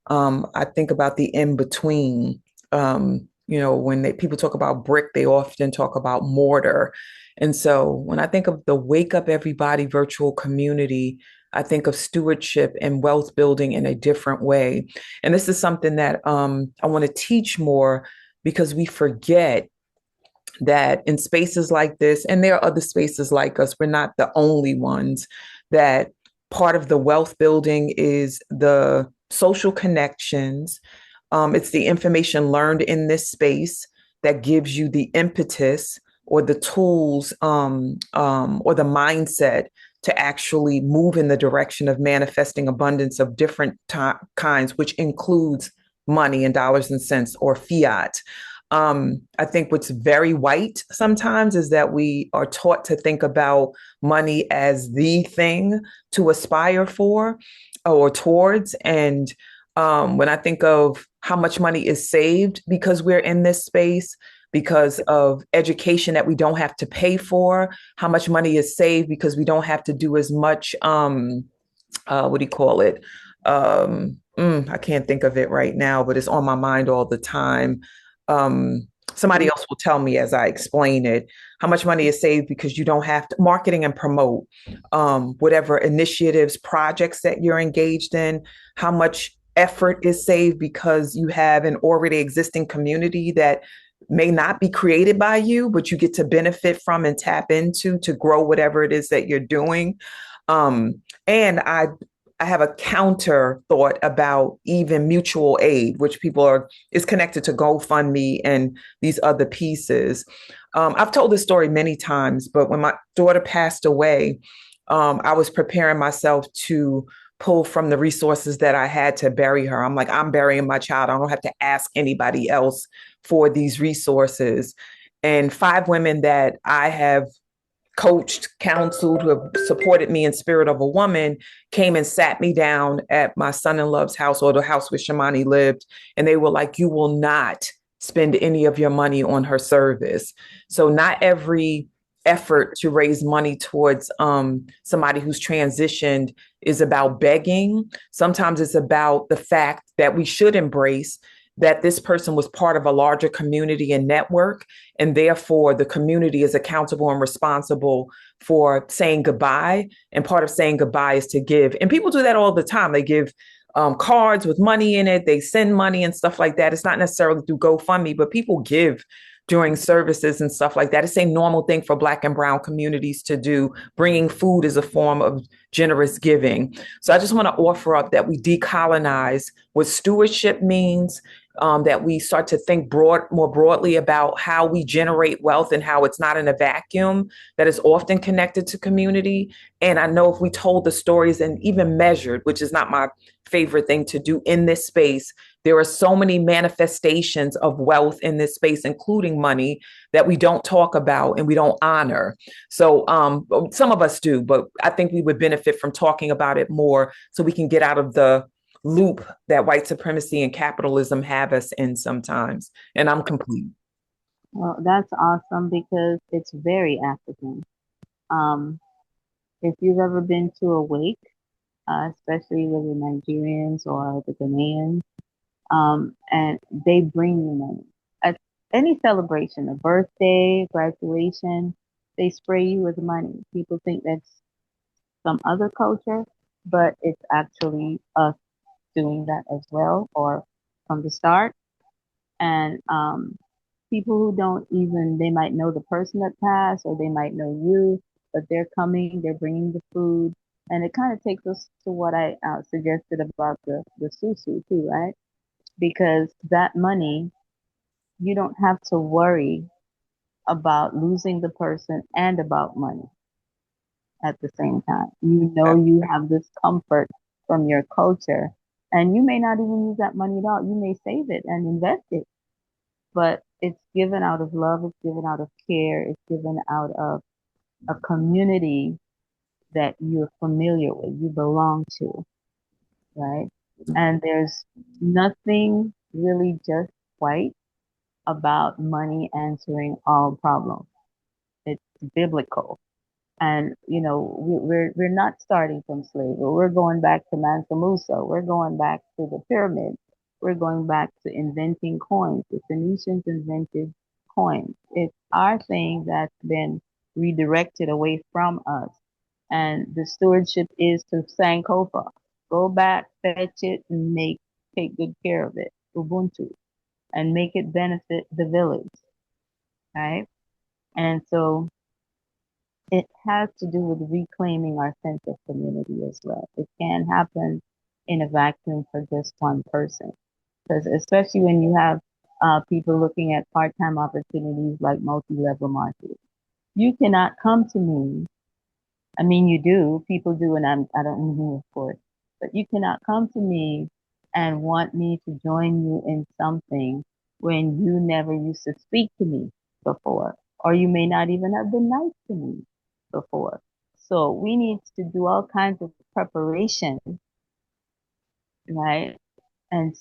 I think about the in between. When people talk about brick, they often talk about mortar. And so when I think of the Wake Up Everybody virtual community, I think of stewardship and wealth building in a different way. And this is something that I want to teach more because we forget that in spaces like this, and there are other spaces like us, we're not the only ones, that part of the wealth building is the social connections. It's the information learned in this space that gives you the impetus or the tools or the mindset to actually move in the direction of manifesting abundance of different kinds, which includes money and dollars and cents or fiat. I think what's very white sometimes is that we are taught to think about money as the thing to aspire for or towards. And when I think of how much money is saved because we're in this space, because of education that we don't have to pay for, how much money is saved because we don't have to do as much, what do you call it? I can't think of it right now, but it's on my mind all the time. Somebody else will tell me as I explain it, how much money is saved because you don't have to marketing and promote whatever initiatives, projects that you're engaged in, how much effort is saved because you have an already existing community that may not be created by you, but you get to benefit from and tap into to grow whatever it is that you're doing. And I have a counter thought about even mutual aid, which is connected to GoFundMe and these other pieces. I've told this story many times, but when my daughter passed away, I was preparing myself to pull from the resources that I had to bury her. I'm like, I'm burying my child. I don't have to ask anybody else for these resources. And 5 women that I have coached, counseled, who have supported me in Spirit of a Woman came and sat me down at my son-in-law's house, or the house where Shamani lived. And they were like, you will not spend any of your money on her service. So not every effort to raise money towards somebody who's transitioned is about begging. Sometimes it's about the fact that we should embrace that this person was part of a larger community and network, and therefore the community is accountable and responsible for saying goodbye. And part of saying goodbye is to give. And people do that all the time. They give cards with money in it. They send money and stuff like that. It's not necessarily through GoFundMe, but people give during services and stuff like that. It's a normal thing for Black and brown communities to do. Bringing food is a form of generous giving. So I just want to offer up that we decolonize what stewardship means, that we start to think more broadly about how we generate wealth and how it's not in a vacuum, that is often connected to community. And I know if we told the stories and even measured, which is not my favorite thing to do in this space, there are so many manifestations of wealth in this space, including money, that we don't talk about and we don't honor. So some of us do, but I think we would benefit from talking about it more so we can get out of the loop that white supremacy and capitalism have us in sometimes. And I'm complete. Well, that's awesome because it's very African. If you've ever been to a wake, especially with the Nigerians or the Ghanaians, and they bring you money. At any celebration, a birthday, graduation, they spray you with money. People think that's some other culture, but it's actually us doing that as well, or from the start. And people who don't even, they might know the person that passed, or they might know you, but they're coming, they're bringing the food. And it kind of takes us to what I suggested about the susu too, right? Because that money, you don't have to worry about losing the person and about money at the same time. You know, you have this comfort from your culture, and you may not even use that money at all. You may save it and invest it, but it's given out of love, it's given out of care, it's given out of a community that you're familiar with, you belong to, right? And there's nothing really just white about money answering all problems. It's biblical. And you know, we're not starting from slavery. We're going back to Mansa Musa. We're going back to the pyramids. We're going back to inventing coins. The Phoenicians invented coins. It's our thing that's been redirected away from us. And the stewardship is to Sankofa. Go back, fetch it, and take good care of it. Ubuntu. And make it benefit the village. Right? And so it has to do with reclaiming our sense of community as well. It can't happen in a vacuum for just one person. Because especially when you have people looking at part-time opportunities like multi-level marketing, you cannot come to me. I mean, you do, people do, and I don't mean who, of course, but you cannot come to me and want me to join you in something when you never used to speak to me before, or you may not even have been nice to me before. So we need to do all kinds of preparation, right? And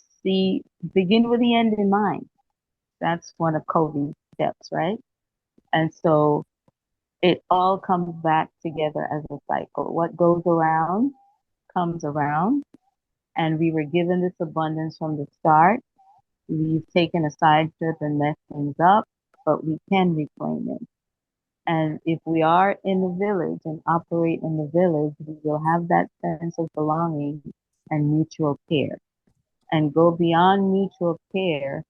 begin with the end in mind. That's one of Kobe's steps, right? And so it all comes back together as a cycle. What goes around comes around. And we were given this abundance from the start. We've taken a side trip and messed things up, but we can reclaim it. And if we are in the village and operate in the village, we will have that sense of belonging and mutual care, and go beyond mutual care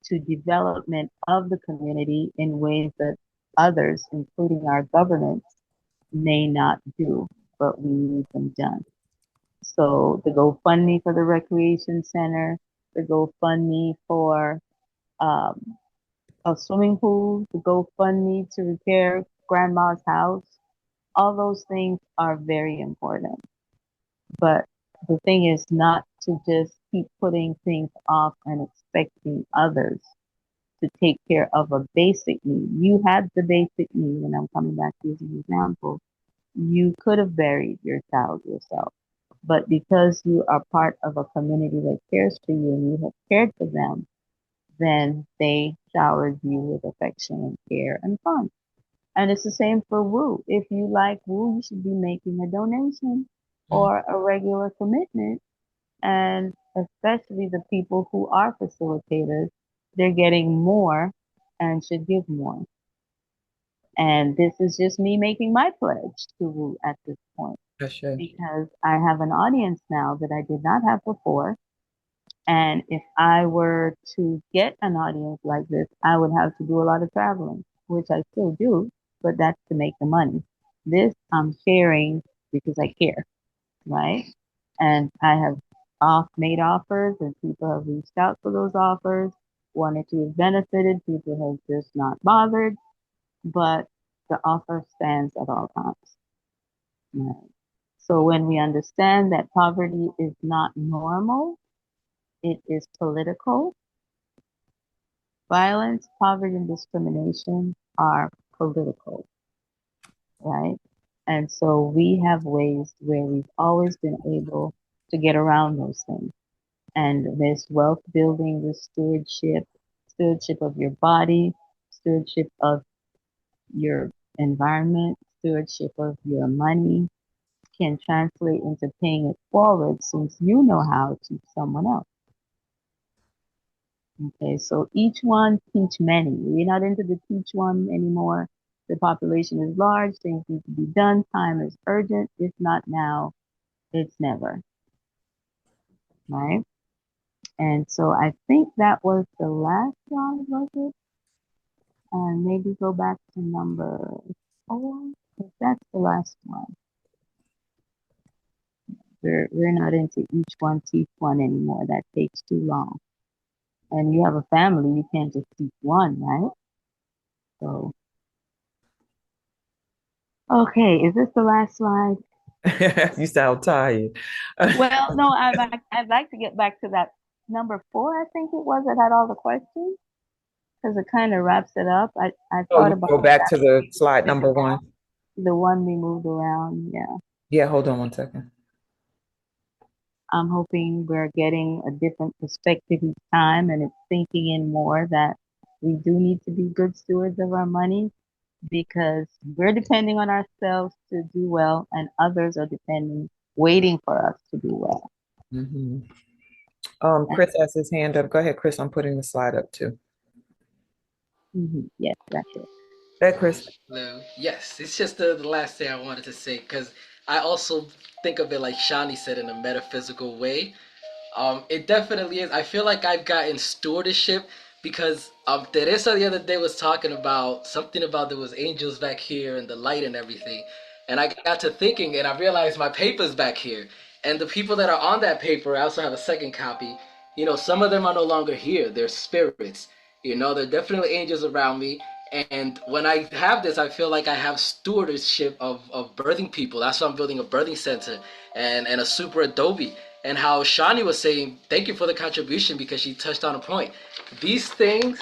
to development of the community in ways that others, including our governments, may not do, but we need them done. So the GoFundMe for the recreation center, the GoFundMe for a swimming pool, the GoFundMe to repair grandma's house, all those things are very important. But the thing is not to just keep putting things off and expecting others to take care of a basic need. You had the basic need, and I'm coming back to an example. You could have buried your child yourself. But because you are part of a community that cares for you and you have cared for them, then they showered you with affection and care and fun. And it's the same for Woo. If you like Woo, you should be making a donation or a regular commitment. And especially the people who are facilitators, they're getting more and should give more. And this is just me making my pledge to Woo at this point. Because I have an audience now that I did not have before. And if I were to get an audience like this, I would have to do a lot of traveling, which I still do, but that's to make the money. This I'm sharing because I care, right? And I have made offers and people have reached out for those offers. One or two have benefited, people have just not bothered, but the offer stands at all times. Right? So when we understand that poverty is not normal, it is political. Violence, poverty, and discrimination are political, right? And so we have ways where we've always been able to get around those things. And this wealth building, this stewardship of your body, stewardship of your environment, stewardship of your money can translate into paying it forward since you know how to teach someone else. Okay, so each one teach many. We're not into the teach one anymore. The population is large, things need to be done, time is urgent. If not now, it's never. Right? And so I think that was the last slide, was it? And maybe go back to number 4, if that's the last one. We're not into each one teach one anymore. That takes too long. And you have a family, you can't just teach one, right? So, okay, is this the last slide? You sound tired. Well, no, I'd like to get back to that number 4, I think it was, that had all the questions, because it kind of wraps it up. I thought about go back to the slide number 1. The one we moved around, yeah. Yeah, hold on one second. I'm hoping we're getting a different perspective each time, and it's sinking in more that we do need to be good stewards of our money because we're depending on ourselves to do well, and others are waiting for us to do well. Chris has his hand up. Go ahead, Chris. I'm putting the slide up too. Yes, that's it. Hey, Chris. Hello. Yes, it's just the last thing I wanted to say because I also think of it like Shani said in a metaphysical way. It definitely is. I feel like I've gotten stewardship because Teresa the other day was talking about something about there was angels back here and the light and everything. And I got to thinking and I realized my paper's back here. And the people that are on that paper, I also have a second copy. You know, some of them are no longer here. They're spirits. You know, they're definitely angels around me. And when I have this, I feel like I have stewardship of birthing people. That's why I'm building a birthing center and a super Adobe. And how Shani was saying, thank you for the contribution because she touched on a point. These things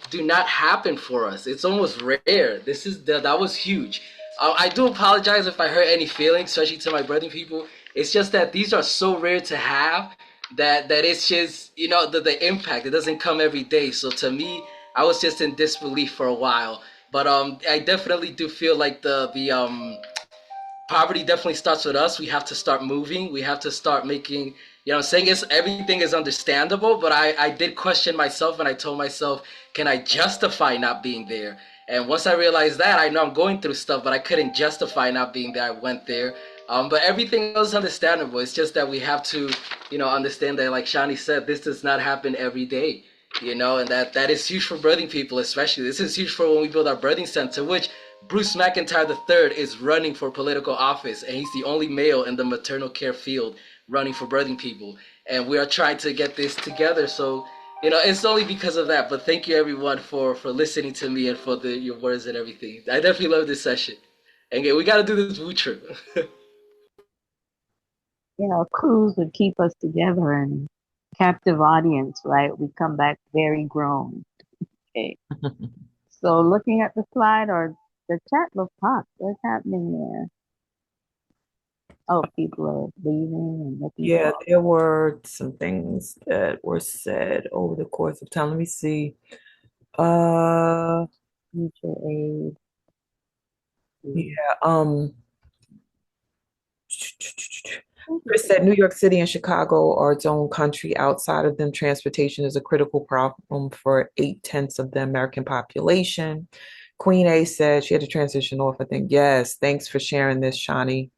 do not happen for us. It's almost rare. That was huge. I do apologize if I hurt any feelings, especially to my birthing people. It's just that these are so rare to have that it's just, you know, the impact. It doesn't come every day. So to me, I was just in disbelief for a while. But I definitely do feel like the poverty definitely starts with us. We have to start moving. We have to start making, you know what I'm saying? Everything is understandable, but I did question myself and I told myself, can I justify not being there? And once I realized that, I know I'm going through stuff, but I couldn't justify not being there. I went there. But everything else is understandable. It's just that we have to, you know, understand that, like Shani said, this does not happen every day. And that is huge for birthing people, especially. This is huge for when we build our birthing center, which Bruce McIntyre III is running for political office, and he's the only male in the maternal care field running for birthing people. And we are trying to get this together. So, it's only because of that. But thank you, everyone, for listening to me and for your words and everything. I definitely love this session. And we got to do this food trip. Cruise would keep us together and captive audience, right? We come back very grown. Okay. So looking at the slide or the chat looks hot. What's happening there? Oh, people are leaving and looking Yeah, for there were some things that were said over the course of time. Let me see. mutual aid. Yeah, Chris said New York City and Chicago are its own country. Outside of them, transportation is a critical problem for 8/10 of the American population. Queen A said she had to transition off, I think. Yes, thanks for sharing this, Shani.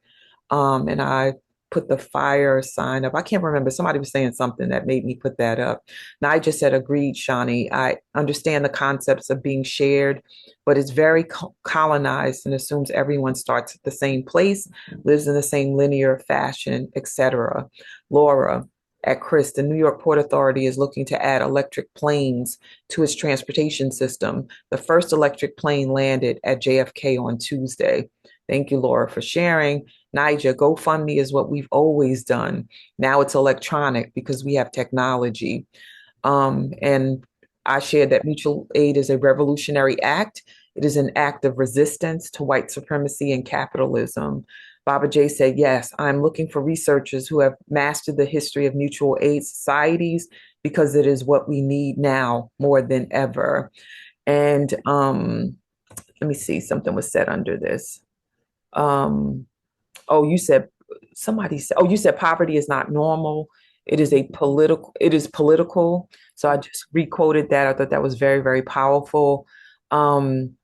And I put the fire sign up. I can't remember. Somebody was saying something that made me put that up. Now I just said, agreed, Shawnee. I understand the concepts of being shared, but it's very colonized and assumes everyone starts at the same place, lives in the same linear fashion, etc. Laura, at Chris, the New York Port Authority is looking to add electric planes to its transportation system. The first electric plane landed at JFK on Tuesday. Thank you, Laura, for sharing. Niger, GoFundMe is what we've always done. Now it's electronic because we have technology. And I shared that mutual aid is a revolutionary act. It is an act of resistance to white supremacy and capitalism. Baba J said, yes, I'm looking for researchers who have mastered the history of mutual aid societies because it is what we need now more than ever. And let me see, something was said under this. Oh, you said poverty is not normal. It is political. So I just requoted that. I thought that was very, very powerful. Um,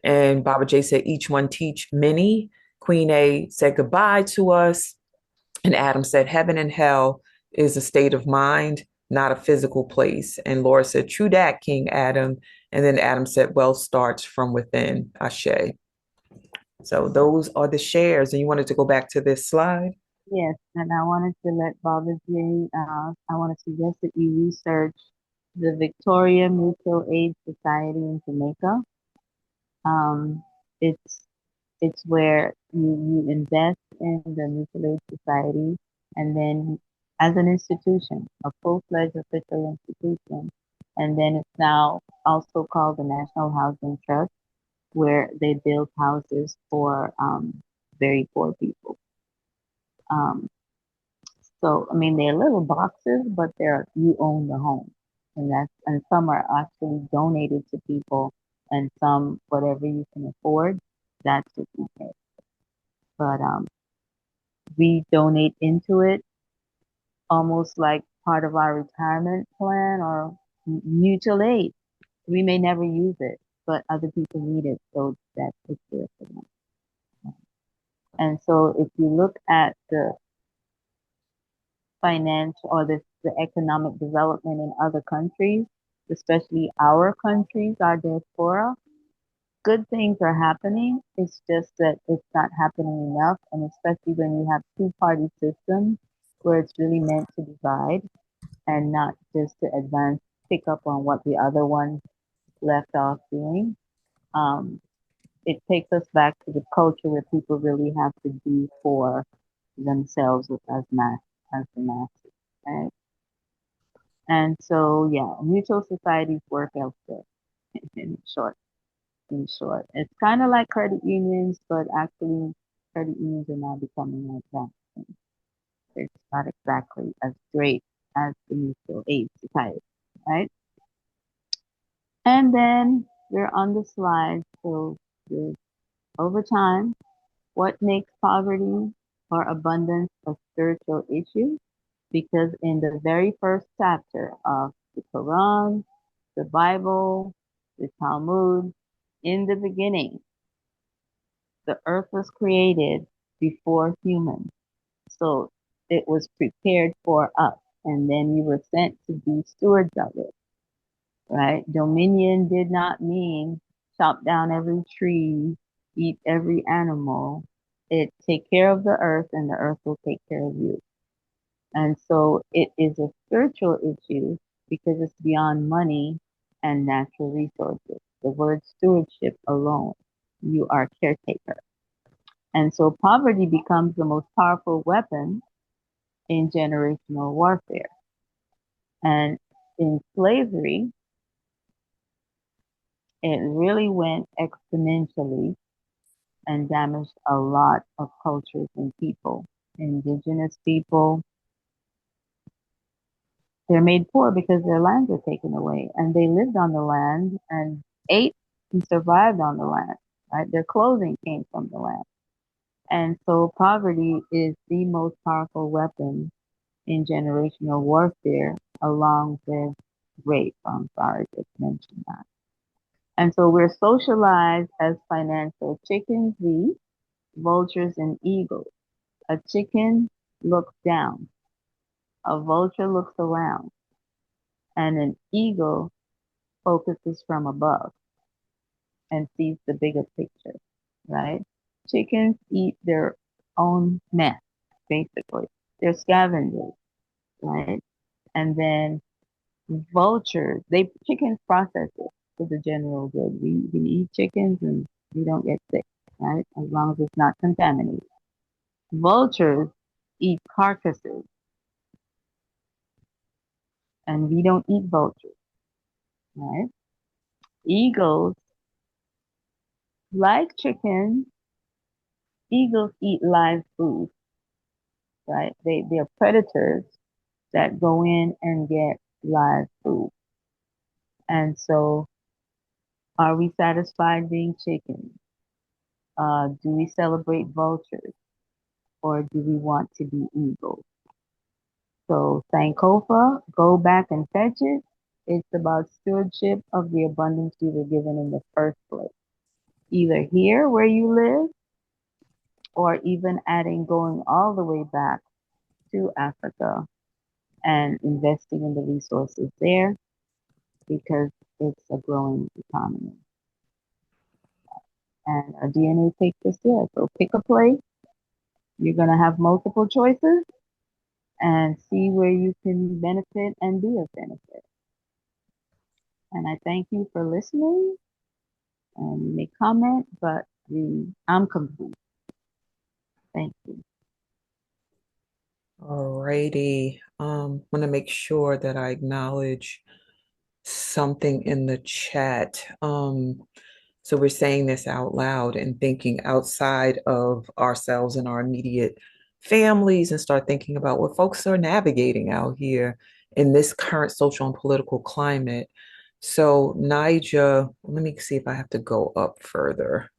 and Baba J said, each one teach many. Queen A said goodbye to us. And Adam said, heaven and hell is a state of mind, not a physical place. And Laura said, true that, King Adam. And then Adam said, wealth starts from within. Ashe. So those are the shares. And you wanted to go back to this slide? Yes, and I wanted to let Baba J, I want to suggest that you research the Victoria Mutual Aid Society in Jamaica. Um, it's it's where you invest in the mutual aid society and then as an institution, a full-fledged official institution. And then it's now also called the National Housing Trust, where they build houses for very poor people. Um, so, I mean, they're little boxes, but you own the home. And some are actually donated to people, and some, whatever you can afford, that's what you pay. But we donate into it almost like part of our retirement plan or mutual aid. We may never use it, but other people need it, so that it's there for them. And so if you look at the financial or the economic development in other countries, especially our countries, our diaspora, good things are happening. It's just that it's not happening enough. And especially when you have two-party systems where it's really meant to divide and not just to advance, pick up on what the other one left off doing. It takes us back to the culture where people really have to be for themselves as the masses, right? And so, yeah, mutual societies work elsewhere. In short, it's kind of like credit unions, but actually, credit unions are now becoming like that. It's not exactly as great as the mutual aid society, right? And then we're on the slide. So over time, what makes poverty or abundance a spiritual issue? Because in the very first chapter of the Quran, the Bible, the Talmud, in the beginning, the earth was created before humans. So it was prepared for us. And then you were sent to be stewards of it. right? Dominion did not mean chop down every tree, eat every animal. It take care of the earth and the earth will take care of you. And so it is a spiritual issue because it's beyond money and natural resources. The word stewardship alone, you are caretaker. And so poverty becomes the most powerful weapon in generational warfare. And in slavery, it really went exponentially and damaged a lot of cultures and people. Indigenous people, they're made poor because their lands are taken away and they lived on the land and ate and survived on the land, right? Their clothing came from the land. And so poverty is the most powerful weapon in generational warfare along with rape. I'm sorry to mention that. And so we're socialized as financial chickens, vultures, and eagles. A chicken looks down, a vulture looks around, and an eagle focuses from above and sees the bigger picture, right? Chickens eat their own nest, basically. They're scavengers, right? And then vultures, chickens process it for the general good. We eat chickens and we don't get sick, right? As long as it's not contaminated. Vultures eat carcasses and we don't eat vultures, right? Eagles, like chickens, eagles eat live food, right? They're predators that go in and get live food. And so are we satisfied being chickens? Do we celebrate vultures or do we want to be eagles? So Sankofa, go back and fetch it. It's about stewardship of the abundance you were given in the first place. Either here where you live or even adding going all the way back to Africa and investing in the resources there because it's a growing economy. And our DNA takes us there. So pick a place. You're going to have multiple choices and see where you can benefit and be of benefit. And I thank you for listening. And you may comment, but I'm complete. Thank you. Alrighty. Want to make sure that I acknowledge something in the chat. So we're saying this out loud and thinking outside of ourselves and our immediate families and start thinking about what folks are navigating out here in this current social and political climate. So Nija, let me see if I have to go up further.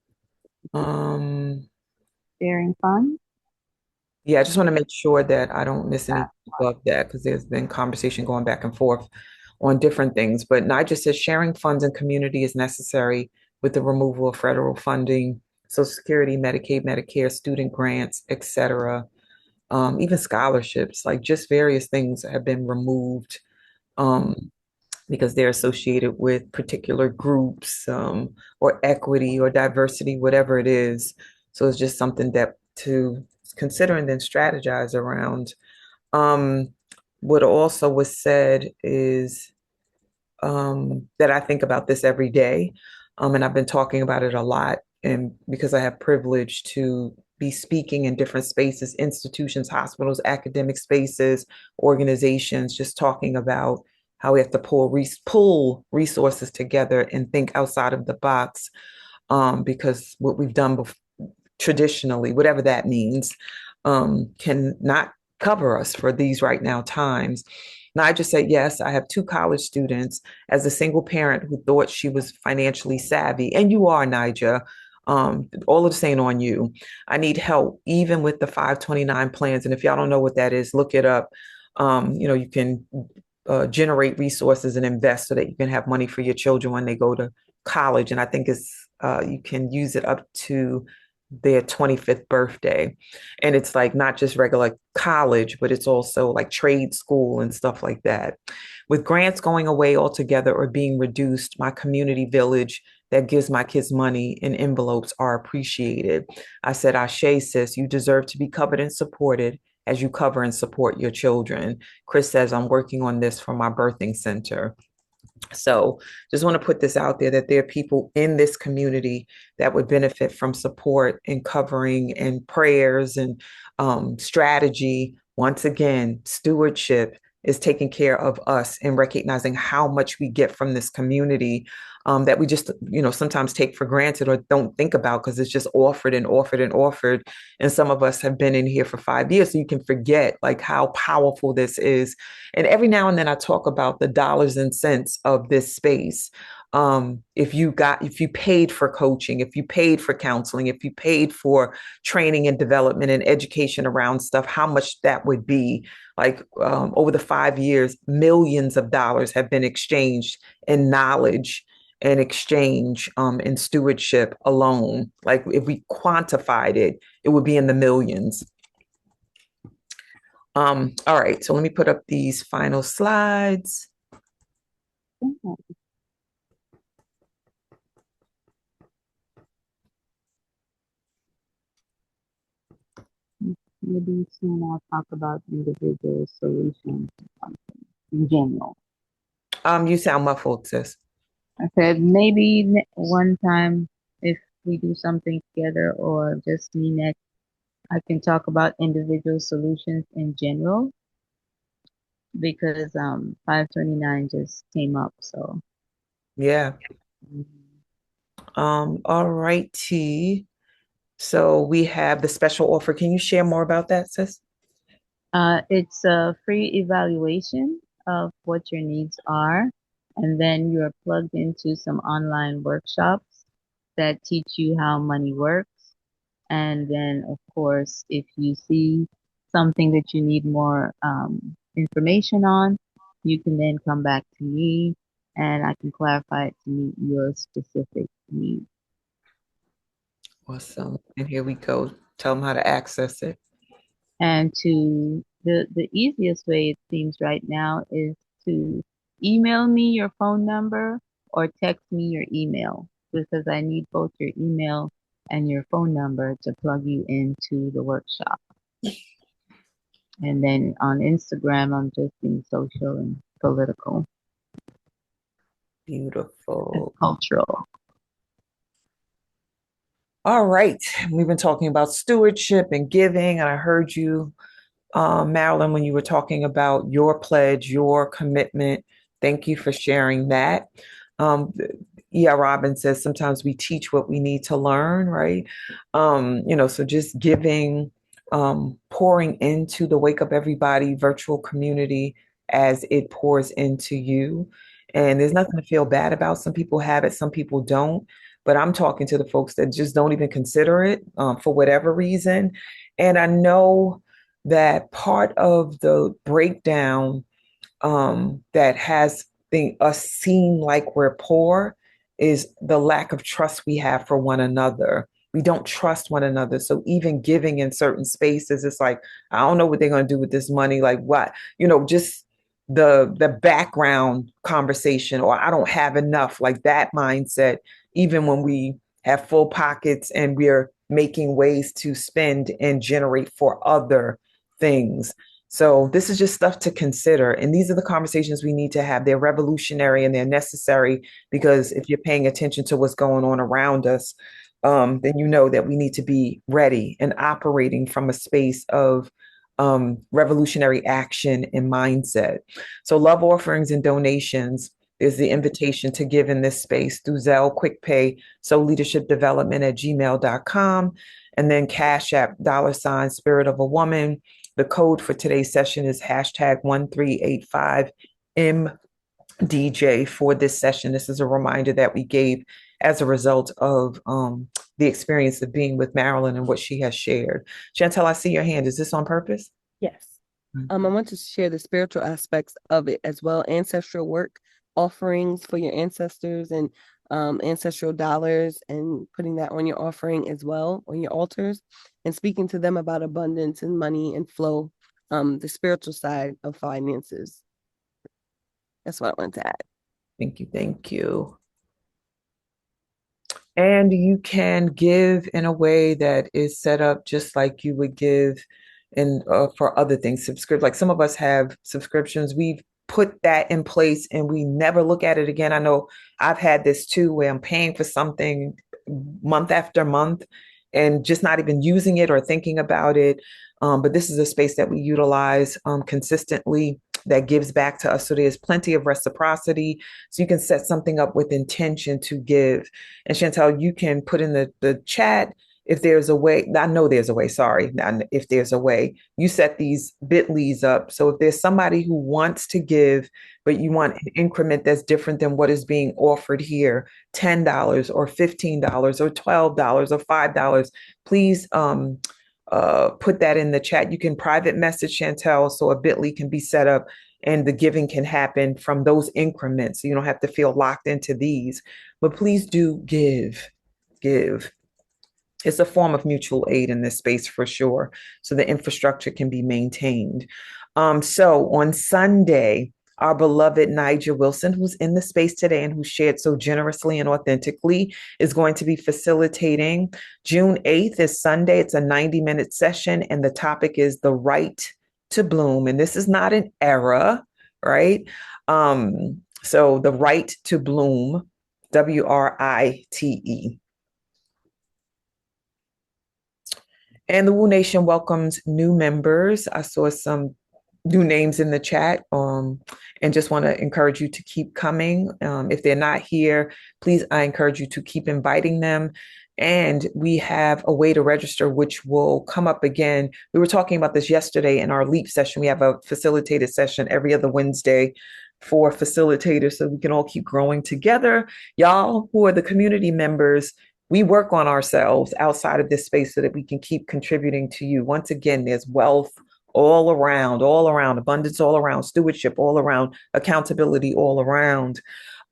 Sharing fun. Yeah, I just want to make sure that I don't miss anything above that because there's been conversation going back and forth on different things. But Nigel says sharing funds and community is necessary with the removal of federal funding, Social Security, Medicaid, Medicare, student grants, etc. Even scholarships, like just various things have been removed because they're associated with particular groups or equity or diversity, whatever it is. So it's just something that to consider and then strategize around. What also was said is that I think about this every day. And I've been talking about it a lot. And because I have privilege to be speaking in different spaces, institutions, hospitals, academic spaces, organizations, just talking about how we have to pull resources together and think outside of the box. Because what we've done traditionally, whatever that means, can not cover us for these right now times. Now, I just said, yes, I have two college students as a single parent who thought she was financially savvy. And you are, Nija. All of this ain't on you. I need help, even with the 529 plans. And if y'all don't know what that is, look it up. You can generate resources and invest so that you can have money for your children when they go to college. And I think you can use it up to their 25th birthday. And it's like not just regular college, but it's also like trade school and stuff like that. With grants going away altogether or being reduced, my community village that gives my kids money in envelopes are appreciated. I said, Ashe, sis, you deserve to be covered and supported as you cover and support your children. Chris says, I'm working on this for my birthing center. So just want to put this out there that there are people in this community that would benefit from support and covering and prayers and strategy. Once again, stewardship is taking care of us and recognizing how much we get from this community that we just, sometimes take for granted or don't think about because it's just offered and offered and offered. And some of us have been in here for 5 years, so you can forget like how powerful this is. And every now and then I talk about the dollars and cents of this space. If you paid for coaching, if you paid for counseling, if you paid for training and development and education around stuff, how much that would be. Like over the 5 years, millions of dollars have been exchanged in knowledge and exchange in stewardship alone. Like if we quantified it, it would be in the millions. All right, so let me put up these final slides. Maybe soon I'll talk about individual solutions in general. You sound muffled, sis. I said maybe one time if we do something together or just me next, I can talk about individual solutions in general because 529 just came up. So Yeah. All righty. So we have the special offer. Can you share more about that, sis? it's a free evaluation of what your needs are, and then you're plugged into some online workshops that teach you how money works. And then, of course, if you see something that you need more information on, you can then come back to me and I can clarify it to meet your specific needs. Awesome. And here we go. Tell them how to access it. And the easiest way it seems right now is to email me your phone number or text me your email because I need both your email and your phone number to plug you into the workshop. And then on Instagram, I'm just being social and political. Beautiful. And cultural. All right. We've been talking about stewardship and giving, and I heard you, Marilyn, when you were talking about your pledge, your commitment. Thank you for sharing that. E.R. Robin says sometimes we teach what we need to learn, right? So just giving, pouring into the Wake Up Everybody virtual community as it pours into you. And there's nothing to feel bad about. Some people have it, some people don't. But I'm talking to the folks that just don't even consider it for whatever reason. And I know that part of the breakdown that has us seem like we're poor is the lack of trust we have for one another. We don't trust one another. So even giving in certain spaces, it's like, I don't know what they're going to do with this money. Like what, just the background conversation, or I don't have enough, like that mindset, even when we have full pockets and we're making ways to spend and generate for other things. So this is just stuff to consider. And these are the conversations we need to have. They're revolutionary and they're necessary because if you're paying attention to what's going on around us, then you know that we need to be ready and operating from a space of revolutionary action and mindset. So love offerings and donations is the invitation to give in this space through Zelle, QuickPay, soulleadershipdevelopment@gmail.com, and then Cash App, $ Spirit of a Woman. The code for today's session is #1385MDJ for this session. This is a reminder that we gave as a result of the experience of being with Marilyn and what she has shared. Chantel, I see your hand. Is this on purpose? Yes. I want to share the spiritual aspects of it as well. Ancestral work, offerings for your ancestors, and ancestral dollars and putting that on your offering as well, on your altars, and speaking to them about abundance and money and flow, the spiritual side of finances. That's what I wanted to add. Thank you. Thank you. And you can give in a way that is set up just like you would give in for other things. Like some of us have subscriptions. We've put that in place and we never look at it again. I know I've had this too, where I'm paying for something month after month and just not even using it or thinking about it. But this is a space that we utilize consistently that gives back to us. So there's plenty of reciprocity. So you can set something up with intention to give. And Chantel, you can put in the chat if there's a way. I know there's a way, sorry. If there's a way, you set these bit.lys up. So if there's somebody who wants to give, but you want an increment that's different than what is being offered here, $10 or $15 or $12 or $5, please put that in the chat. You can private message Chantel so a bit.ly can be set up and the giving can happen from those increments. So you don't have to feel locked into these, but please do give. It's a form of mutual aid in this space for sure. So the infrastructure can be maintained. So on Sunday, our beloved Nigel Wilson, who's in the space today and who shared so generously and authentically, is going to be facilitating. June 8th is Sunday. It's a 90-minute session, and the topic is the right to bloom. And this is not an era, right? So the right to bloom, WRITE. And the Woo Nation welcomes new members. I saw some new names in the chat and just want to encourage you to keep coming. If they're not here, please, I encourage you to keep inviting them. And we have a way to register, which will come up again. We were talking about this yesterday in our LEAP session. We have a facilitated session every other Wednesday for facilitators so we can all keep growing together. Y'all who are the community members, we work on ourselves outside of this space so that we can keep contributing to you. Once again, there's wealth all around, abundance all around, stewardship all around, accountability all around.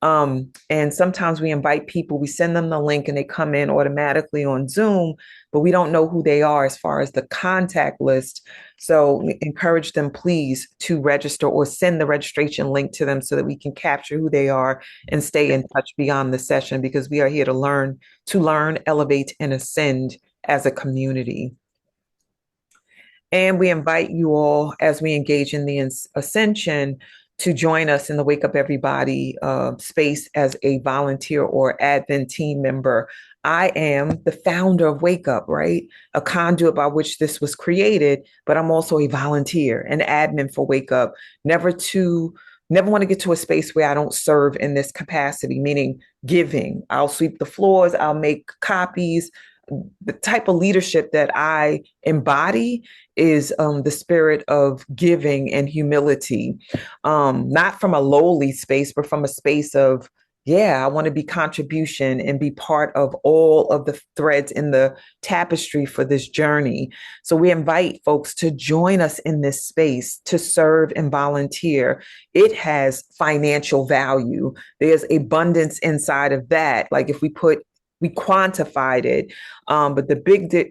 And sometimes we invite people, we send them the link and they come in automatically on Zoom, but we don't know who they are as far as the contact list. So we encourage them, please, to register or send the registration link to them so that we can capture who they are and stay in touch beyond the session, because we are here to learn, elevate, and ascend as a community. And we invite you all, as we engage in the ascension, to join us in the Wake Up Everybody space as a volunteer or admin team member. I am the founder of Wake Up, right? A conduit by which this was created, but I'm also a volunteer, an admin for Wake Up. Never want to get to a space where I don't serve in this capacity, meaning giving. I'll sweep the floors, I'll make copies. The type of leadership that I embody is the spirit of giving and humility, not from a lowly space, but from a space of, I want to be contribution and be part of all of the threads in the tapestry for this journey. So we invite folks to join us in this space to serve and volunteer. It has financial value. There's abundance inside of that. Like if we quantified it, but the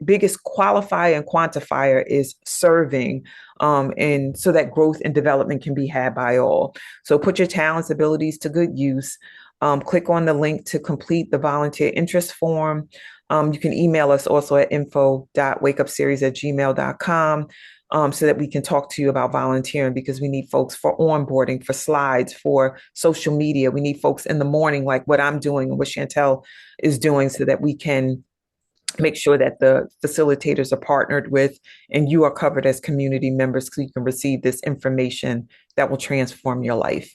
biggest qualifier and quantifier is serving, and so that growth and development can be had by all. So put your talents, abilities to good use. Click on the link to complete the volunteer interest form. You can email us also at info.wakeupseries@gmail.com. So that we can talk to you about volunteering, because we need folks for onboarding, for slides, for social media. We need folks in the morning, like what I'm doing and what Chantel is doing, so that we can make sure that the facilitators are partnered with and you are covered as community members, so you can receive this information that will transform your life.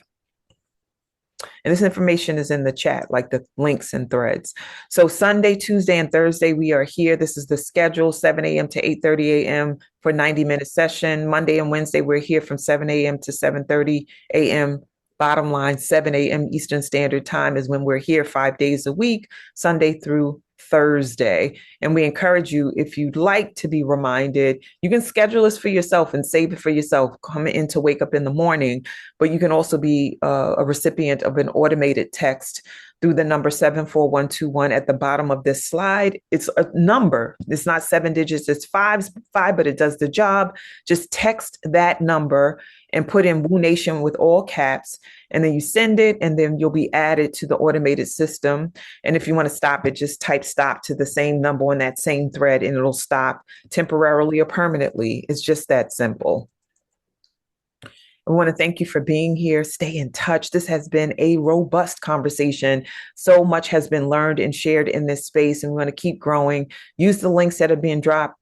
And this information is in the chat, like the links and threads. So Sunday, Tuesday, and Thursday, we are here. This is the schedule, 7 a.m. to 8:30 a.m. for 90-minute session. Monday and Wednesday, we're here from 7 a.m. to 7:30 a.m. Bottom line, 7 a.m. Eastern Standard Time is when we're here 5 days a week, Sunday through Thursday. And we encourage you, if you'd like to be reminded, you can schedule this for yourself and save it for yourself. Come in to Wake Up in the morning, but you can also be a recipient of an automated text through the number 74121 at the bottom of this slide. It's a number. It's not 7 digits. It's five, but it does the job. Just text that number and put in Woo Nation with all caps, and then you send it, and then you'll be added to the automated system. And if you want to stop it, just type stop to the same number on that same thread, and it'll stop temporarily or permanently. It's just that simple. I want to thank you for being here. Stay in touch. This has been a robust conversation. So much has been learned and shared in this space, and we want to keep growing. Use the links that are being dropped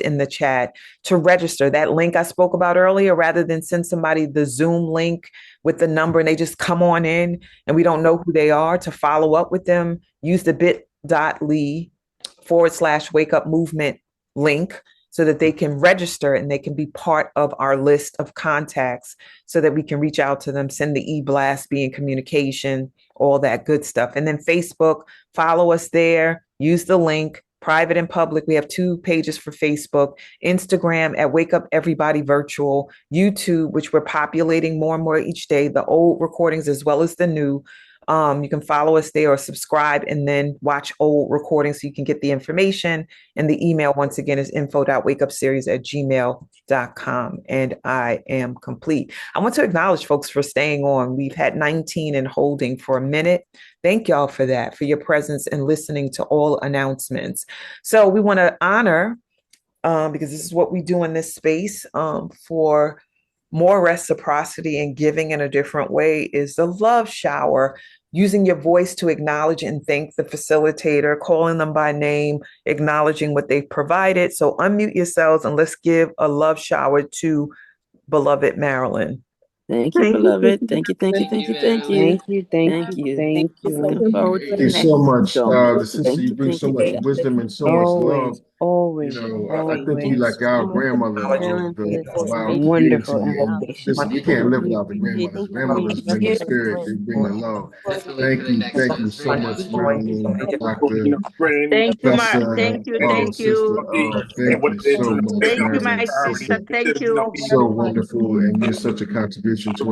in the chat to register. That link I spoke about earlier, rather than send somebody the Zoom link with the number and they just come on in and we don't know who they are, to follow up with them, use the bit.ly/wake up movement link, so that they can register and they can be part of our list of contacts, so that we can reach out to them, send the e-blast, be in communication, all that good stuff. And then Facebook, follow us there, use the link, private and public. We have 2 pages for Facebook, Instagram at Wake Up Everybody Virtual, YouTube, which we're populating more and more each day, the old recordings as well as the new. You can follow us there or subscribe and then watch old recordings so you can get the information. And the email, once again, is info.wakeupseries@gmail.com. And I am complete. I want to acknowledge folks for staying on. We've had 19 and holding for a minute. Thank y'all for that, for your presence and listening to all announcements. So we want to honor, because this is what we do in this space, for more reciprocity and giving in a different way, is the love shower. Using your voice to acknowledge and thank the facilitator, calling them by name, acknowledging what they've provided. So unmute yourselves and let's give a love shower to beloved Marilyn. Thank you, beloved. Thank you, thank you, thank you, thank you. Thank you, thank you, thank you. Looking forward to Thank the you next so much. installment. The sister, Thank you you, bring thank so you, much thank you. wisdom and so much love. Always, I think you always. like our grandmother Thank you, Marilyn, for this. of our Thank you for community. Wonderful your And invitation. listen, we can't live We without the appreciate. grandmothers. Thank you for Grandmothers bring the sharing. spirit, they bring the love. Definitely Thank you so much, Marilyn, Dr. Thank you, Professor, thank sister. you. Oh, thank you so much, Thank you, Marilyn, my sister. sister. Thank you. So wonderful, and you're such a contribution to